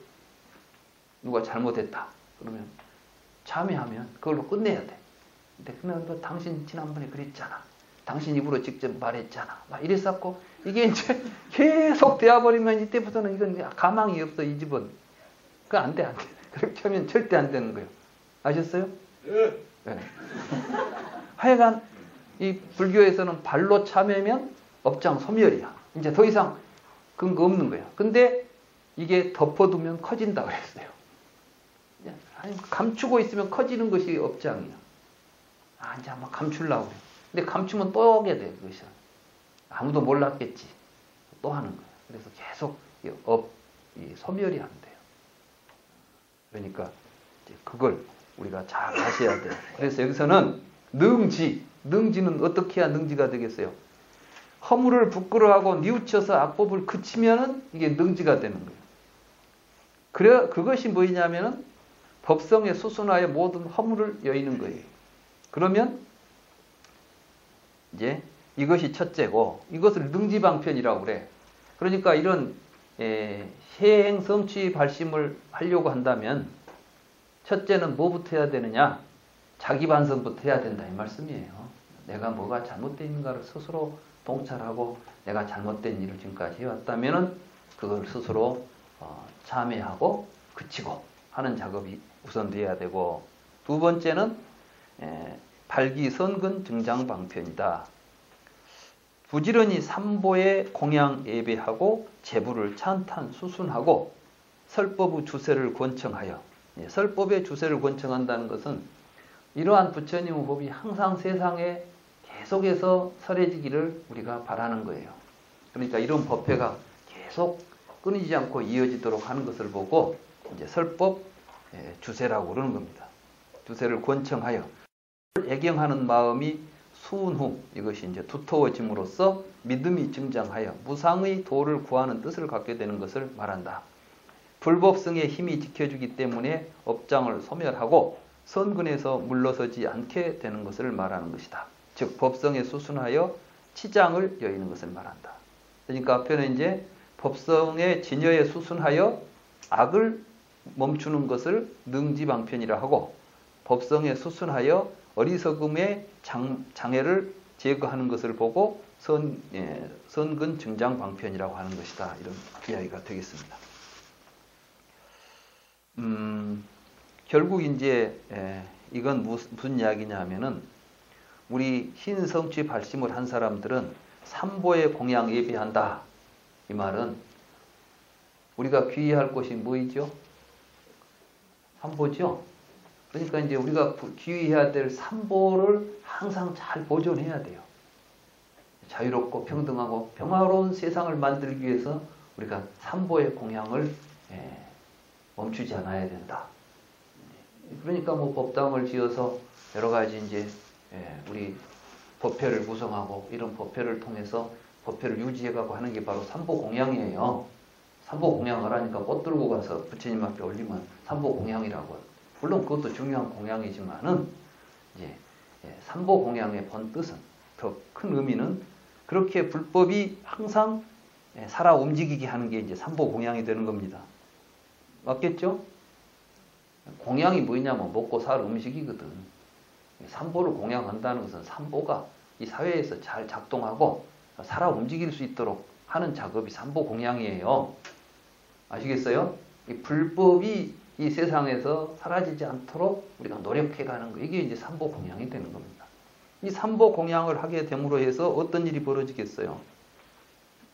누가 잘못했다 그러면 참여하면 그걸로 끝내야 돼. 근데 그러면 뭐 당신 지난번에 그랬잖아. 당신 입으로 직접 말했잖아. 막 이랬었고 이게 이제 계속 되어버리면 이때부터는 이건 이제 가망이 없어 이 집은. 그거 안 돼. 그렇게 하면 절대 안 되는 거예요. 아셨어요? 네. 하여간 이 불교에서는 발로 참여면 업장 소멸이야. 이제 더 이상 근거 없는 거야. 근데 이게 덮어두면 커진다 그랬어요. 아니, 감추고 있으면 커지는 것이 업장이야. 이제 아마 감추려고 그래. 근데 감추면 또 오게 돼, 그것이. 아무도 몰랐겠지. 또 하는 거야. 그래서 계속 이 소멸이 안 돼요. 그러니까 이제 그걸 우리가 잘 아셔야 돼요. 그래서 여기서는 능지는 어떻게 해야 능지가 되겠어요? 허물을 부끄러워하고 뉘우쳐서 악법을 그치면은 이게 능지가 되는 거예요. 그것이 뭐냐면은 법성에 수순하여 모든 허물을 여의는 거예요. 그러면 이제 이것이 첫째고 이것을 능지방편이라고 그래. 그러니까 이런 해행 성취 발심을 하려고 한다면 첫째는 뭐부터 해야 되느냐? 자기 반성부터 해야 된다 이 말씀이에요. 내가 뭐가 잘못되어 있는가를 스스로 동찰하고 내가 잘못된 일을 지금까지 해왔다면은 그걸 스스로 참회하고 그치고 하는 작업이 우선돼야 되고 두 번째는 발기선근 증장방편이다. 부지런히 삼보에 공양 예배하고 제부를 찬탄 수순하고 설법의 주세를 권청하여 설법의 주세를 권청한다는 것은 이러한 부처님의 법이 항상 세상에 계속해서 설해지기를 우리가 바라는 거예요. 그러니까 이런 법회가 계속 끊이지 않고 이어지도록 하는 것을 보고 이제 설법 주세라고 그러는 겁니다. 주세를 권청하여 애경하는 마음이 수은 후 이것이 이제 두터워짐으로써 믿음이 증장하여 무상의 도를 구하는 뜻을 갖게 되는 것을 말한다. 불법성의 힘이 지켜주기 때문에 업장을 소멸하고 선근에서 물러서지 않게 되는 것을 말하는 것이다. 즉 법성에 수순하여 치장을 여의는 것을 말한다. 그러니까 앞에는 이제 법성의 진여에 수순하여 악을 멈추는 것을 능지방편이라 하고 법성에 수순하여 어리석음의 장애를 제거하는 것을 보고 선근 증장방편이라고 하는 것이다. 이런 이야기가 되겠습니다. 결국 이제 이건 무슨 이야기냐 하면은 우리 신성취 발심을 한 사람들은 삼보의 공양 예비한다. 이 말은 우리가 귀의할 것이 뭐이죠? 삼보죠. 그러니까 이제 우리가 귀의해야 될 삼보를 항상 잘 보존해야 돼요. 자유롭고 평등하고 평화로운 세상을 만들기 위해서 우리가 삼보의 공양을 멈추지 않아야 된다. 그러니까 뭐 법당을 지어서 여러 가지 이제 우리 법회를 구성하고 이런 법회를 통해서 법회를 유지해가고 하는 게 바로 삼보 공양이에요. 삼보 공양을 하니까 꽃 들고 가서 부처님 앞에 올리면 삼보 공양이라고. 물론 그것도 중요한 공양이지만은 이제 삼보 공양의 본 뜻은 더 큰 의미는 그렇게 불법이 항상 살아 움직이게 하는 게 이제 삼보 공양이 되는 겁니다. 맞겠죠? 공양이 뭐냐면 먹고 살 음식이거든. 삼보를 공양한다는 것은 삼보가 이 사회에서 잘 작동하고 살아 움직일 수 있도록 하는 작업이 삼보 공양이에요. 아시겠어요? 이 불법이 이 세상에서 사라지지 않도록 우리가 노력해가는 거, 이게 이제 삼보 공양이 되는 겁니다. 이 삼보 공양을 하게 됨으로 해서 어떤 일이 벌어지겠어요?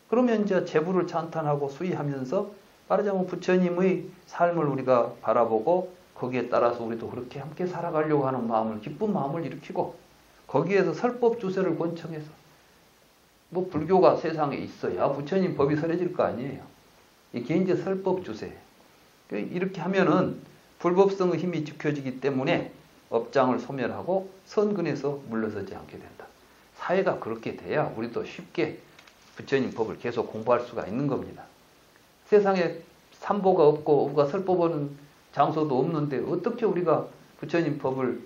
그러면 이제 제부를 찬탄하고 수의하면서 말하자면 부처님의 삶을 우리가 바라보고 거기에 따라서 우리도 그렇게 함께 살아가려고 하는 마음을, 기쁜 마음을 일으키고 거기에서 설법 주세를 권청해서 뭐 불교가 세상에 있어야 부처님 법이 설해질 거 아니에요. 이게 이제 설법 주세. 이렇게 하면은 불법성의 힘이 지켜지기 때문에 업장을 소멸하고 선근에서 물러서지 않게 된다. 사회가 그렇게 돼야 우리도 쉽게 부처님 법을 계속 공부할 수가 있는 겁니다. 세상에 삼보가 없고 우리가 설법하는 장소도 없는데 어떻게 우리가 부처님 법을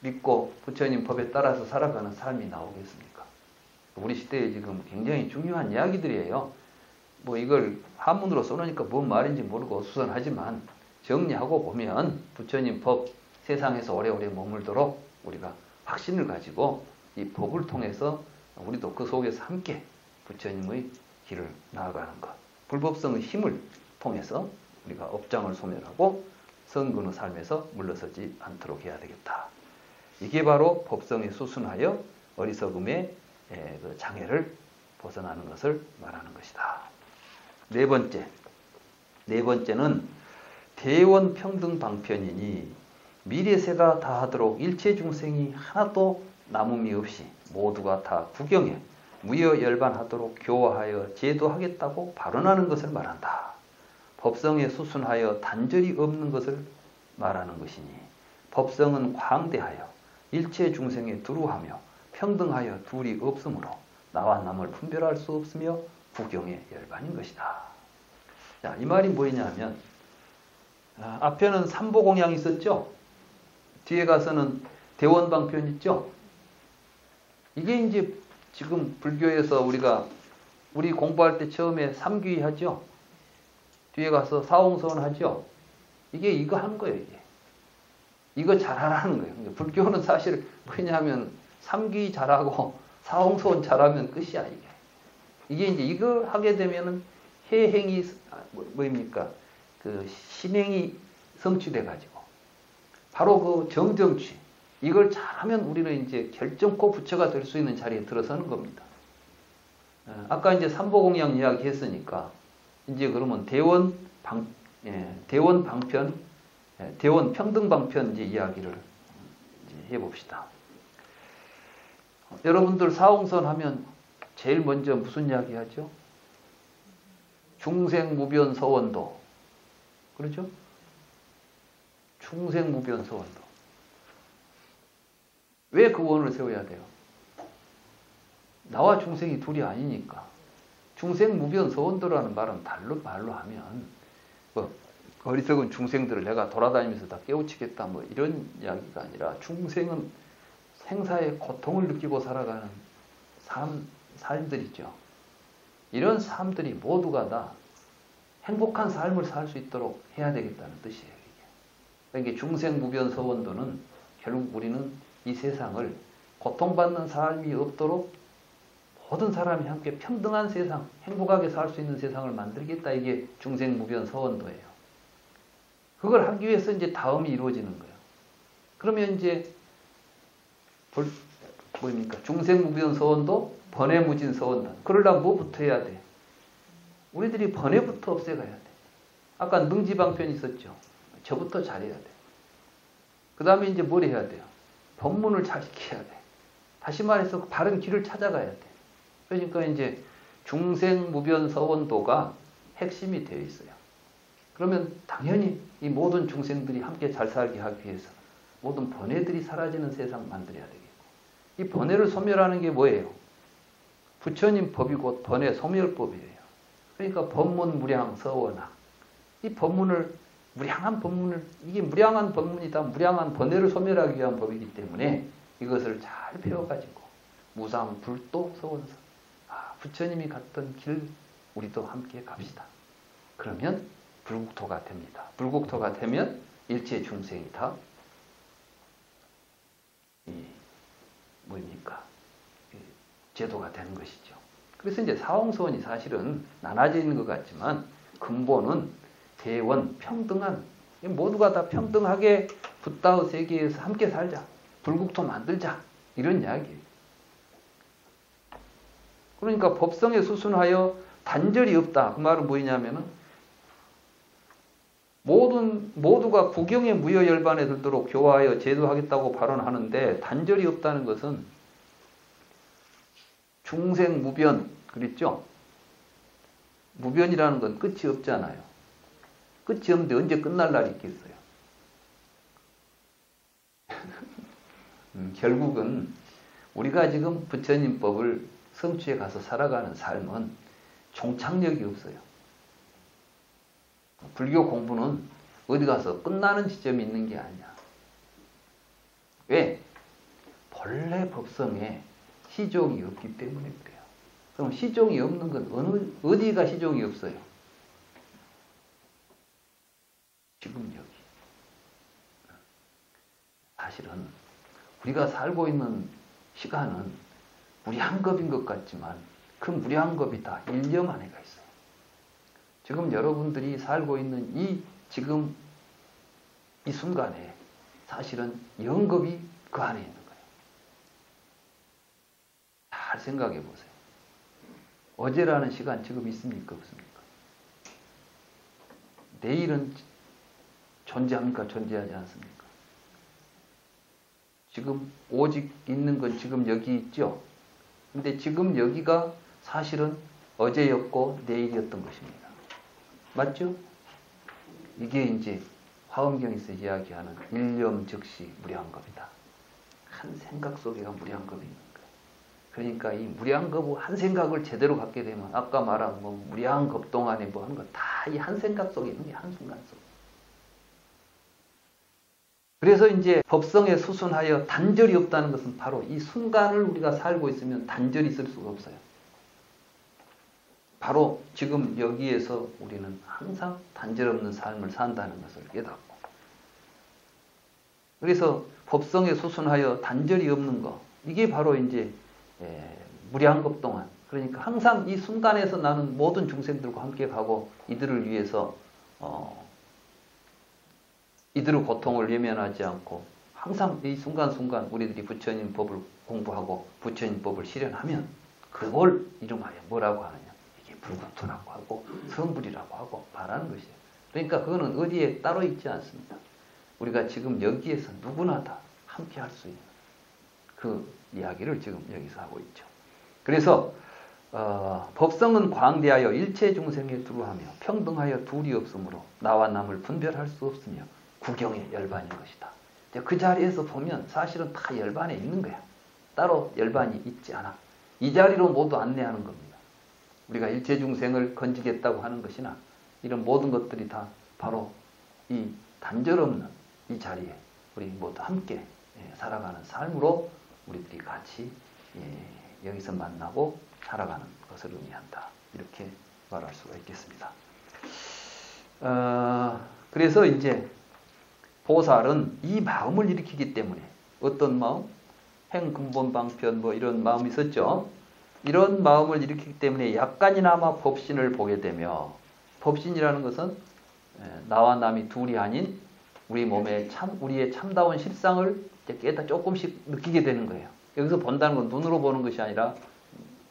믿고 부처님 법에 따라서 살아가는 삶이 나오겠습니까? 우리 시대에 지금 굉장히 중요한 이야기들이에요. 뭐 이걸 한문으로 써놓으니까 뭔 말인지 모르고 어수선하지만 정리하고 보면 부처님 법 세상에서 오래오래 머물도록 우리가 확신을 가지고 이 법을 통해서 우리도 그 속에서 함께 부처님의 길을 나아가는 것, 불법성의 힘을 통해서 우리가 업장을 소멸하고 선근의 삶에서 물러서지 않도록 해야 되겠다. 이게 바로 법성에 수순하여 어리석음의 그 장애를 벗어나는 것을 말하는 것이다. 네 번째는 대원 평등 방편이니 미래세가 다하도록 일체 중생이 하나도 남음이 없이 모두가 다 구경해 무여 열반하도록 교화하여 제도하겠다고 발언하는 것을 말한다. 법성에 수순하여 단절이 없는 것을 말하는 것이니 법성은 광대하여 일체 중생에 두루하며 평등하여 둘이 없으므로 나와 남을 분별할 수 없으며 구경의 열반인 것이다. 자, 이 말이 뭐냐 하면 앞에는 삼보공양이 있었죠. 뒤에 가서는 대원방편 있죠. 이게 이제 지금 불교에서 우리 공부할 때 처음에 삼귀 하죠. 뒤에 가서 사홍선 하죠. 이게 이거 하는 거예요. 이거 잘하라는 거예요. 불교는 사실 뭐냐면 삼귀 잘하고 사홍선 잘하면 끝이야. 이게 이제 이거 하게 되면은 해행이 뭐입니까? 그 신행이 성취돼 가지고 바로 그 정정취, 이걸 잘하면 우리는 이제 결정코 부처가 될 수 있는 자리에 들어서는 겁니다. 아까 이제 삼보공양 이야기 했으니까 이제 그러면 대원 방편, 대원 평등 방편 이제 이야기를 이제 해봅시다. 여러분들 사홍선 하면 제일 먼저 무슨 이야기 하죠? 중생무변서원도. 그렇죠? 중생무변서원도. 왜 그 원을 세워야 돼요? 나와 중생이 둘이 아니니까. 중생무변서원도라는 말은 말로 하면 뭐 어리석은 중생들을 내가 돌아다니면서 다 깨우치겠다 뭐 이런 이야기가 아니라 중생은 생사의 고통을 느끼고 살아가는 삶들이죠. 이런 삶들이 모두가 다 행복한 삶을 살 수 있도록 해야 되겠다는 뜻이에요. 이게 중생무변서원도는 결국 우리는 이 세상을 고통받는 삶이 없도록 모든 사람이 함께 평등한 세상, 행복하게 살 수 있는 세상을 만들겠다. 이게 중생무변서원도예요. 그걸 하기 위해서 이제 다음이 이루어지는 거예요. 그러면 이제 뭐입니까? 중생무변서원도 번뇌무진서원단. 그러려면 뭐부터 해야 돼? 우리들이 번뇌부터 없애가야 돼. 아까 능지방편 있었죠. 저부터 잘해야 돼. 그 다음에 이제 뭘 해야 돼요? 법문을 잘 지켜야 돼. 다시 말해서 바른 길을 찾아가야 돼. 그러니까 이제 중생무변서원도가 핵심이 되어 있어요. 그러면 당연히 이 모든 중생들이 함께 잘 살게 하기 위해서 모든 번뇌들이 사라지는 세상 만들어야 되겠고, 이 번뇌를 소멸하는 게 뭐예요? 부처님 법이 곧 번뇌 소멸법이에요. 그러니까 법문 무량 서원학, 이 법문을 무량한 법문을, 이게 무량한 법문이다. 무량한 번뇌를 소멸하기 위한 법이기 때문에 이것을 잘 배워가지고 무상 불도 서원서, 부처님이 갔던 길 우리도 함께 갑시다. 그러면 불국토가 됩니다. 불국토가 되면 일체 중생이 다 뭐입니까? 제도가 되는 것이죠. 그래서 이제 사홍서원이 사실은 나눠져 있는 것 같지만 근본은 대원 평등한, 모두가 다 평등하게 붓다의 세계에서 함께 살자, 불국토 만들자, 이런 이야기예요. 그러니까 법성에 수순하여 단절이 없다. 그 말은 뭐냐면은 모두가 국영의 무여열반에 들도록 교화하여 제도하겠다고 발언하는데, 단절이 없다는 것은 중생무변, 그랬죠? 무변이라는 건 끝이 없잖아요. 끝이 없는데 언제 끝날 날이 있겠어요? 결국은 우리가 지금 부처님 법을 성취해 가서 살아가는 삶은 종착역이 없어요. 불교 공부는 어디 가서 끝나는 지점이 있는 게 아니야. 왜? 본래 법성에 시종이 없기 때문에 그래요. 그럼 시종이 없는 건 어디가 시종이 없어요? 지금 여기. 사실은 우리가 살고 있는 시간은 무량겁인 것 같지만 그 무량겁이 다 일념 안에가 있어요. 지금 여러분들이 살고 있는 지금 이 순간에 사실은 영겁이 그 안에 있는 거예요. 잘 생각해 보세요. 어제라는 시간 지금 있습니까? 없습니까? 내일은 존재합니까? 존재하지 않습니까? 지금 오직 있는 건 지금 여기 있죠? 근데 지금 여기가 사실은 어제였고 내일이었던 것입니다. 맞죠? 이게 이제 화엄경에서 이야기하는 일념 즉시 무량겁이다. 한 생각 속에가 무량겁이 있는 거예요. 그러니까 이 무량겁, 한 생각을 제대로 갖게 되면 아까 말한 무량겁 동안에 뭐 하는 거 다 이 한 생각 속에 있는 게 한순간 속. 그래서 이제 법성에 수순하여 단절이 없다는 것은 바로 이 순간을 우리가 살고 있으면 단절이 있을 수가 없어요. 바로 지금 여기에서 우리는 항상 단절 없는 삶을 산다는 것을 깨닫고, 그래서 법성에 수순하여 단절이 없는 것, 이게 바로 이제 무량겁 동안, 그러니까 항상 이 순간에서 나는 모든 중생들과 함께 가고 이들을 위해서 이들의 고통을 외면하지 않고 항상 이 순간순간 우리들이 부처님 법을 공부하고 부처님 법을 실현하면 그걸 이름하여 뭐라고 하느냐, 이게 불국토라고 하고 성불이라고 하고 말하는 것이에요. 그러니까 그거는 어디에 따로 있지 않습니다. 우리가 지금 여기에서 누구나 다 함께 할 수 있는 그 이야기를 지금 여기서 하고 있죠. 그래서 법성은 광대하여 일체 중생에 두루하며 평등하여 둘이 없으므로 나와 남을 분별할 수 없으며 구경의 열반인 것이다. 그 자리에서 보면 사실은 다 열반에 있는 거야. 따로 열반이 있지 않아. 이 자리로 모두 안내하는 겁니다. 우리가 일체 중생을 건지겠다고 하는 것이나 이런 모든 것들이 다 바로 이 단절 없는 이 자리에 우리 모두 함께 살아가는 삶으로 우리들이 같이 여기서 만나고 살아가는 것을 의미한다. 이렇게 말할 수가 있겠습니다. 그래서 이제 보살은 이 마음을 일으키기 때문에, 어떤 마음? 행근본방편 이런 마음이 있었죠. 이런 마음을 일으키기 때문에 약간이나마 법신을 보게 되며, 법신이라는 것은 나와 남이 둘이 아닌 우리 몸에 우리의 참다운 실상을 이제 조금씩 느끼게 되는 거예요. 여기서 본다는 건 눈으로 보는 것이 아니라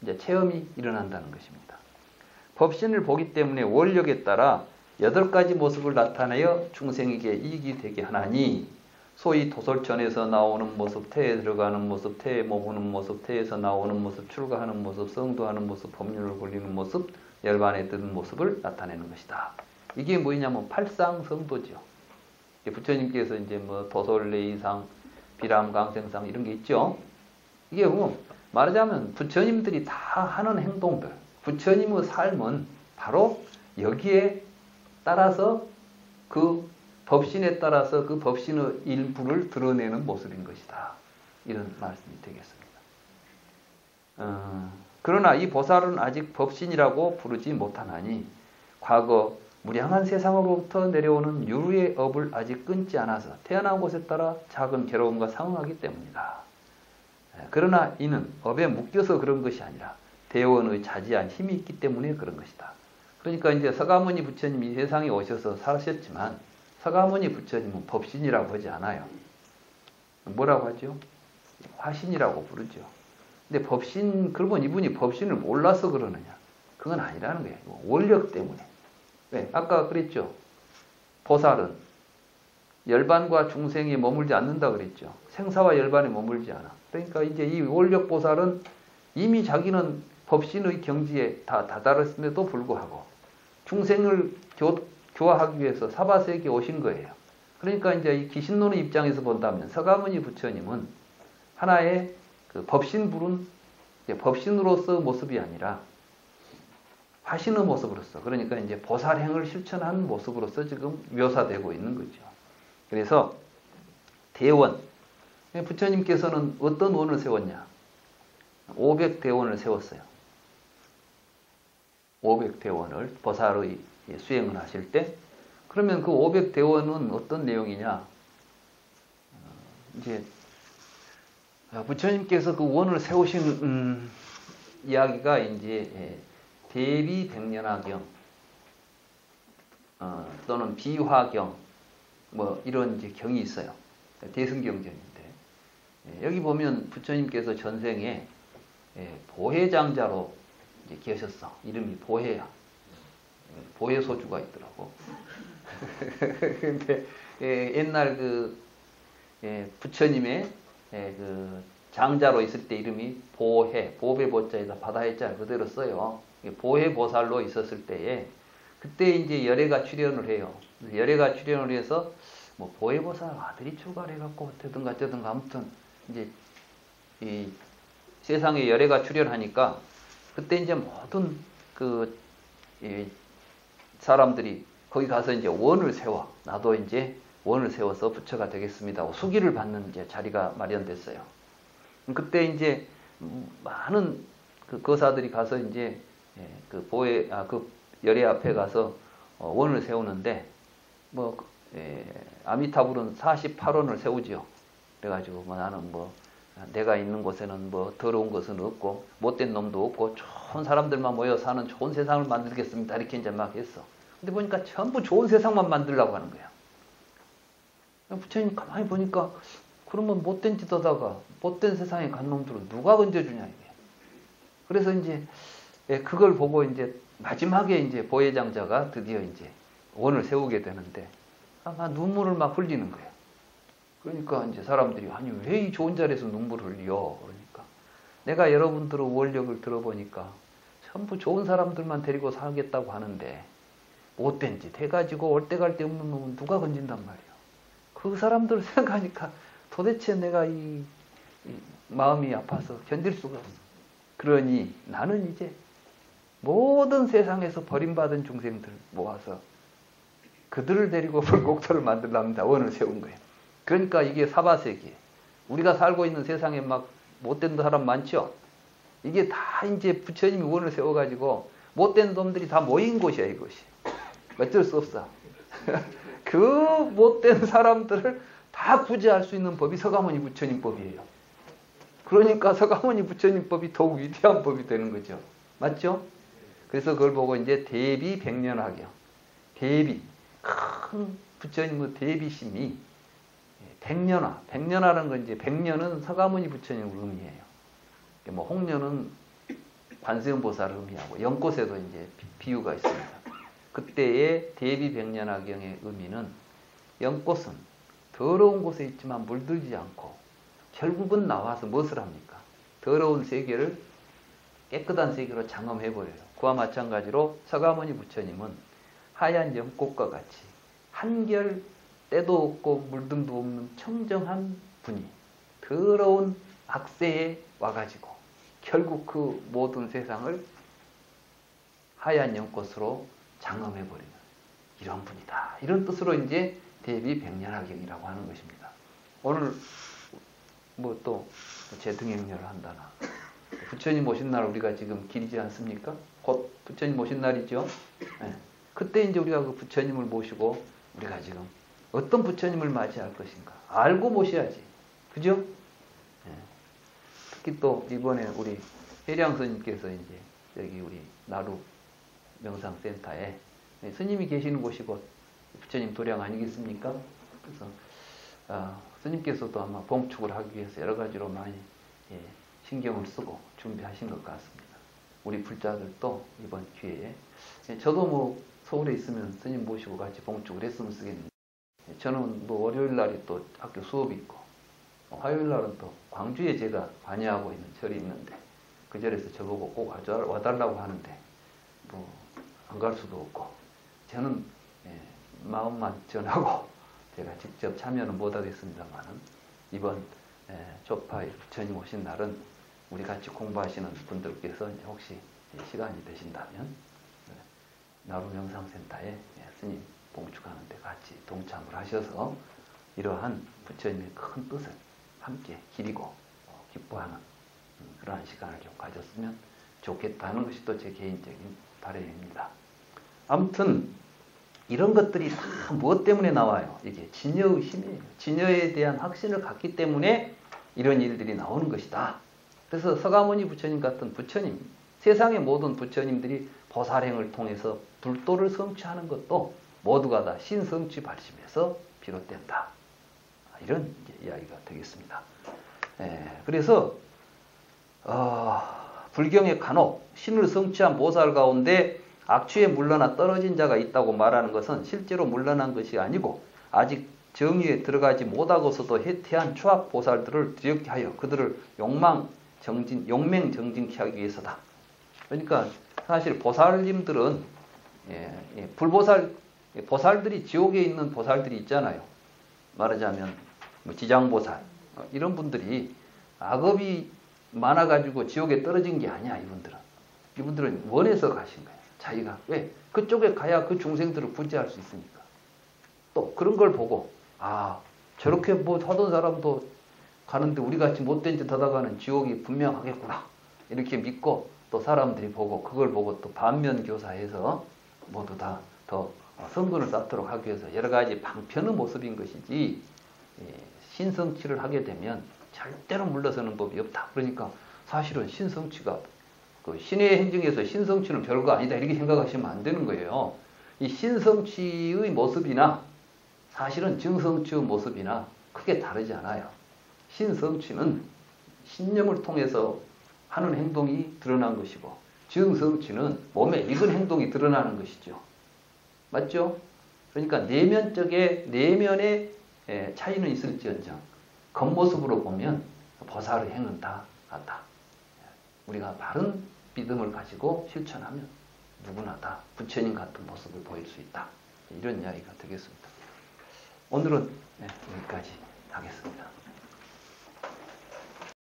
이제 체험이 일어난다는 것입니다. 법신을 보기 때문에 원력에 따라 8가지 모습을 나타내어 중생에게 이익이 되게 하나니, 소위 도솔천에서 나오는 모습, 태에 들어가는 모습, 태에 머무는 모습, 태에서 나오는 모습, 출가하는 모습, 성도하는 모습, 법륜을 걸리는 모습, 열반에 드는 모습을 나타내는 것이다. 이게 뭐냐면 팔상성도죠. 부처님께서 이제 뭐 도솔내이상, 비람강생상 이런 게 있죠. 이게 뭐 말하자면 부처님들이 다 하는 행동들, 부처님의 삶은 바로 여기에 따라서 그 법신에 따라서 그 법신의 일부를 드러내는 모습인 것이다. 이런 말씀이 되겠습니다. 그러나 이 보살은 아직 법신이라고 부르지 못하나니 과거 무량한 세상으로부터 내려오는 유루의 업을 아직 끊지 않아서 태어난 곳에 따라 작은 괴로움과 상응하기 때문이다. 그러나 이는 업에 묶여서 그런 것이 아니라 대원의 자지한 힘이 있기 때문에 그런 것이다. 그러니까 이제 서가모니 부처님이 세상에 오셔서 사셨지만 서가모니 부처님은 법신이라고 하지 않아요. 뭐라고 하죠? 화신이라고 부르죠. 근데 법신, 그러면 이분이 법신을 몰라서 그러느냐? 그건 아니라는 거예요. 원력 때문에. 왜? 아까 그랬죠. 보살은 열반과 중생에 머물지 않는다 그랬죠. 생사와 열반에 머물지 않아. 그러니까 이제 이 원력 보살은 이미 자기는 법신의 경지에 다 다다랐음에도 불구하고 중생을 교화하기 위해서 사바세계에 오신 거예요. 그러니까 이제 이 기신론의 입장에서 본다면 서가모니 부처님은 하나의 그 법신불은 법신으로서 모습이 아니라 화신의 모습으로서, 그러니까 이제 보살행을 실천한 모습으로서 지금 묘사되고 있는 거죠. 그래서 대원, 부처님께서는 어떤 원을 세웠냐? 500대원을 세웠어요. 500대원을 보살의 수행을 하실 때, 그러면 그 500대원은 어떤 내용이냐? 이제 부처님께서 그 원을 세우신 이야기가 이제 대비백년화경 또는 비화경 뭐 이런 이제 경이 있어요. 대승경전인데 여기 보면 부처님께서 전생에 보혜장자로 이제 계셨어. 이름이 보혜야. 보혜소주가 있더라고. 근데 옛날 그 부처님의 그 장자로 있을 때 이름이 보혜, 보배보자에다 바다해자 그대로 써요. 보혜보살로 있었을 때에 그때 이제 열애가 출현을 해요. 열애가 출현을 해서 뭐 보혜보살 아들이 출가를 해갖고 어쩌든가 저든가 아무튼 이제 이 세상에 열애가 출현하니까 그때 이제 모든 그 사람들이 거기 가서 이제 원을 세워. 나도 이제 원을 세워서 부처가 되겠습니다. 수기를 받는 이제 자리가 마련됐어요. 그때 이제 많은 그 거사들이 가서 이제 그 그 열애 앞에 가서 원을 세우는데 뭐 아미타불은 48원을 세우지요. 그래가지고 뭐 나는 뭐 내가 있는 곳에는 뭐 더러운 것은 없고 못된 놈도 없고 좋은 사람들만 모여 사는 좋은 세상을 만들겠습니다. 이렇게 이제 막 했어. 근데 보니까 전부 좋은 세상만 만들려고 하는 거야. 부처님 가만히 보니까 그러면 못된 짓 하다가 못된 세상에 간 놈들은 누가 건져주냐 이게. 그래서 이제 그걸 보고 이제 마지막에 이제 보혜장자가 드디어 이제 원을 세우게 되는데 아마 눈물을 막 흘리는 거예요. 그러니까 이제 사람들이 아니 왜 이 좋은 자리에서 눈물을 흘려? 그러니까 내가 여러분들의 원력을 들어보니까 전부 좋은 사람들만 데리고 살겠다고 하는데 못된 짓 해가지고 올 때 갈 데 없는 놈은 누가 건진단 말이야. 그 사람들을 생각하니까 도대체 내가 이 마음이 아파서 견딜 수가 없어. 그러니 나는 이제 모든 세상에서 버림받은 중생들 모아서 그들을 데리고 불국토를 만들랍니다. 원을 세운 거예요. 그러니까 이게 사바세계. 우리가 살고 있는 세상에 막 못된 사람 많죠? 이게 다 이제 부처님이 원을 세워가지고 못된 놈들이 다 모인 곳이야, 이것이. 어쩔 수 없어. 그 못된 사람들을 다 구제할 수 있는 법이 서가모니 부처님 법이에요. 그러니까 서가모니 부처님 법이 더욱 위대한 법이 되는 거죠. 맞죠? 그래서 그걸 보고 이제 대비백년화경. 대비. 큰 부처님의 대비심이 백년화, 백년화라는 건 이제 백년은 서가모니 부처님을 의미해요. 뭐 홍년은 관세음보살을 의미하고 연꽃에도 이제 비유가 있습니다. 그때의 대비 백년화경의 의미는 연꽃은 더러운 곳에 있지만 물들지 않고 결국은 나와서 무엇을 합니까? 더러운 세계를 깨끗한 세계로 장엄해버려요. 그와 마찬가지로 서가모니 부처님은 하얀 연꽃과 같이 한결 때도 없고 물등도 없는 청정한 분이 더러운 악세에 와가지고 결국 그 모든 세상을 하얀 연꽃으로 장엄해버리는 이런 분이다. 이런 뜻으로 이제 대비 백년화경이라고 하는 것입니다. 오늘 뭐 또 제등행렬을 한다나 부처님 오신 날 우리가 지금 길이지 않습니까? 곧 부처님 오신 날이죠. 네. 그때 이제 우리가 그 부처님을 모시고 우리가 지금 어떤 부처님을 맞이할 것인가 알고 모셔야지. 그죠? 네. 특히 또 이번에 우리 해량 스님께서 이제 여기 우리 나루 명상센터에 스님이 계시는 곳이 곧 부처님 도량 아니겠습니까? 그래서 스님께서도 아마 봉축을 하기 위해서 여러 가지로 많이 신경을 쓰고 준비하신 것 같습니다. 우리 불자들도 이번 기회에 저도 뭐 서울에 있으면 스님 모시고 같이 봉축을 했으면 쓰겠는데 저는 뭐 월요일 날이 또 학교 수업이 있고 화요일 날은 또 광주에 제가 관여하고 있는 절이 있는데 그 절에서 저보고 꼭 와달라고 하는데 뭐 안 갈 수도 없고 저는 마음만 전하고 제가 직접 참여는 못하겠습니다만은 이번 조파의 부처님 오신 날은 우리 같이 공부하시는 분들께서 혹시 시간이 되신다면 나루 명상센터에 스님 봉축하는데 같이 동참을 하셔서 이러한 부처님의 큰 뜻을 함께 기리고 기뻐하는 그러한 시간을 좀 가졌으면 좋겠다는 것이 또 제 개인적인 바람입니다. 아무튼 이런 것들이 다 무엇 때문에 나와요? 이게 진여의 힘이에요. 진여에 대한 확신을 갖기 때문에 이런 일들이 나오는 것이다. 그래서 서가모니 부처님 같은 부처님, 세상의 모든 부처님들이 보살행을 통해서 불도를 성취하는 것도 모두가 다 신성취 발심에서 비롯된다. 이런 이야기가 되겠습니다. 그래서 불경의 간혹 신을 성취한 보살 가운데 악취에 물러나 떨어진 자가 있다고 말하는 것은 실제로 물러난 것이 아니고 아직 정의에 들어가지 못하고서도 해태한 추악 보살들을 두렵게 하여 그들을 용맹정진케 하기 위해서다. 그러니까 사실 보살님들은 보살들이 지옥에 있는 보살들이 있잖아요. 말하자면 뭐 지장보살 이런 분들이 악업이 많아가지고 지옥에 떨어진 게 아니야. 이분들은 원해서 가신 거예요. 자기가 왜 그쪽에 가야 그 중생들을 구제할 수 있으니까. 또 그런 걸 보고 저렇게 뭐 하던 사람도 가는데 우리같이 못된 짓 하다가는 지옥이 분명하겠구나 이렇게 믿고 또 사람들이 보고 그걸 보고 또 반면교사해서 모두 다 더 성근을 쌓도록 하기 위해서 여러 가지 방편의 모습인 것이지 신성취를 하게 되면 절대로 물러서는 법이 없다. 그러니까 사실은 신성취가 그 신의 행정에서 신성취는 별거 아니다 이렇게 생각하시면 안 되는 거예요. 이 신성취의 모습이나 사실은 증성취의 모습이나 크게 다르지 않아요. 신성취는 신념을 통해서 하는 행동이 드러난 것이고 증성취는 몸에 익은 행동이 드러나는 것이죠. 맞죠? 그러니까 내면의 차이는 있을지언정 겉모습으로 보면 보살의 행은 다 같다. 우리가 바른 믿음을 가지고 실천하면 누구나 다 부처님 같은 모습을 보일 수 있다. 이런 이야기가 되겠습니다. 오늘은 여기까지 하겠습니다.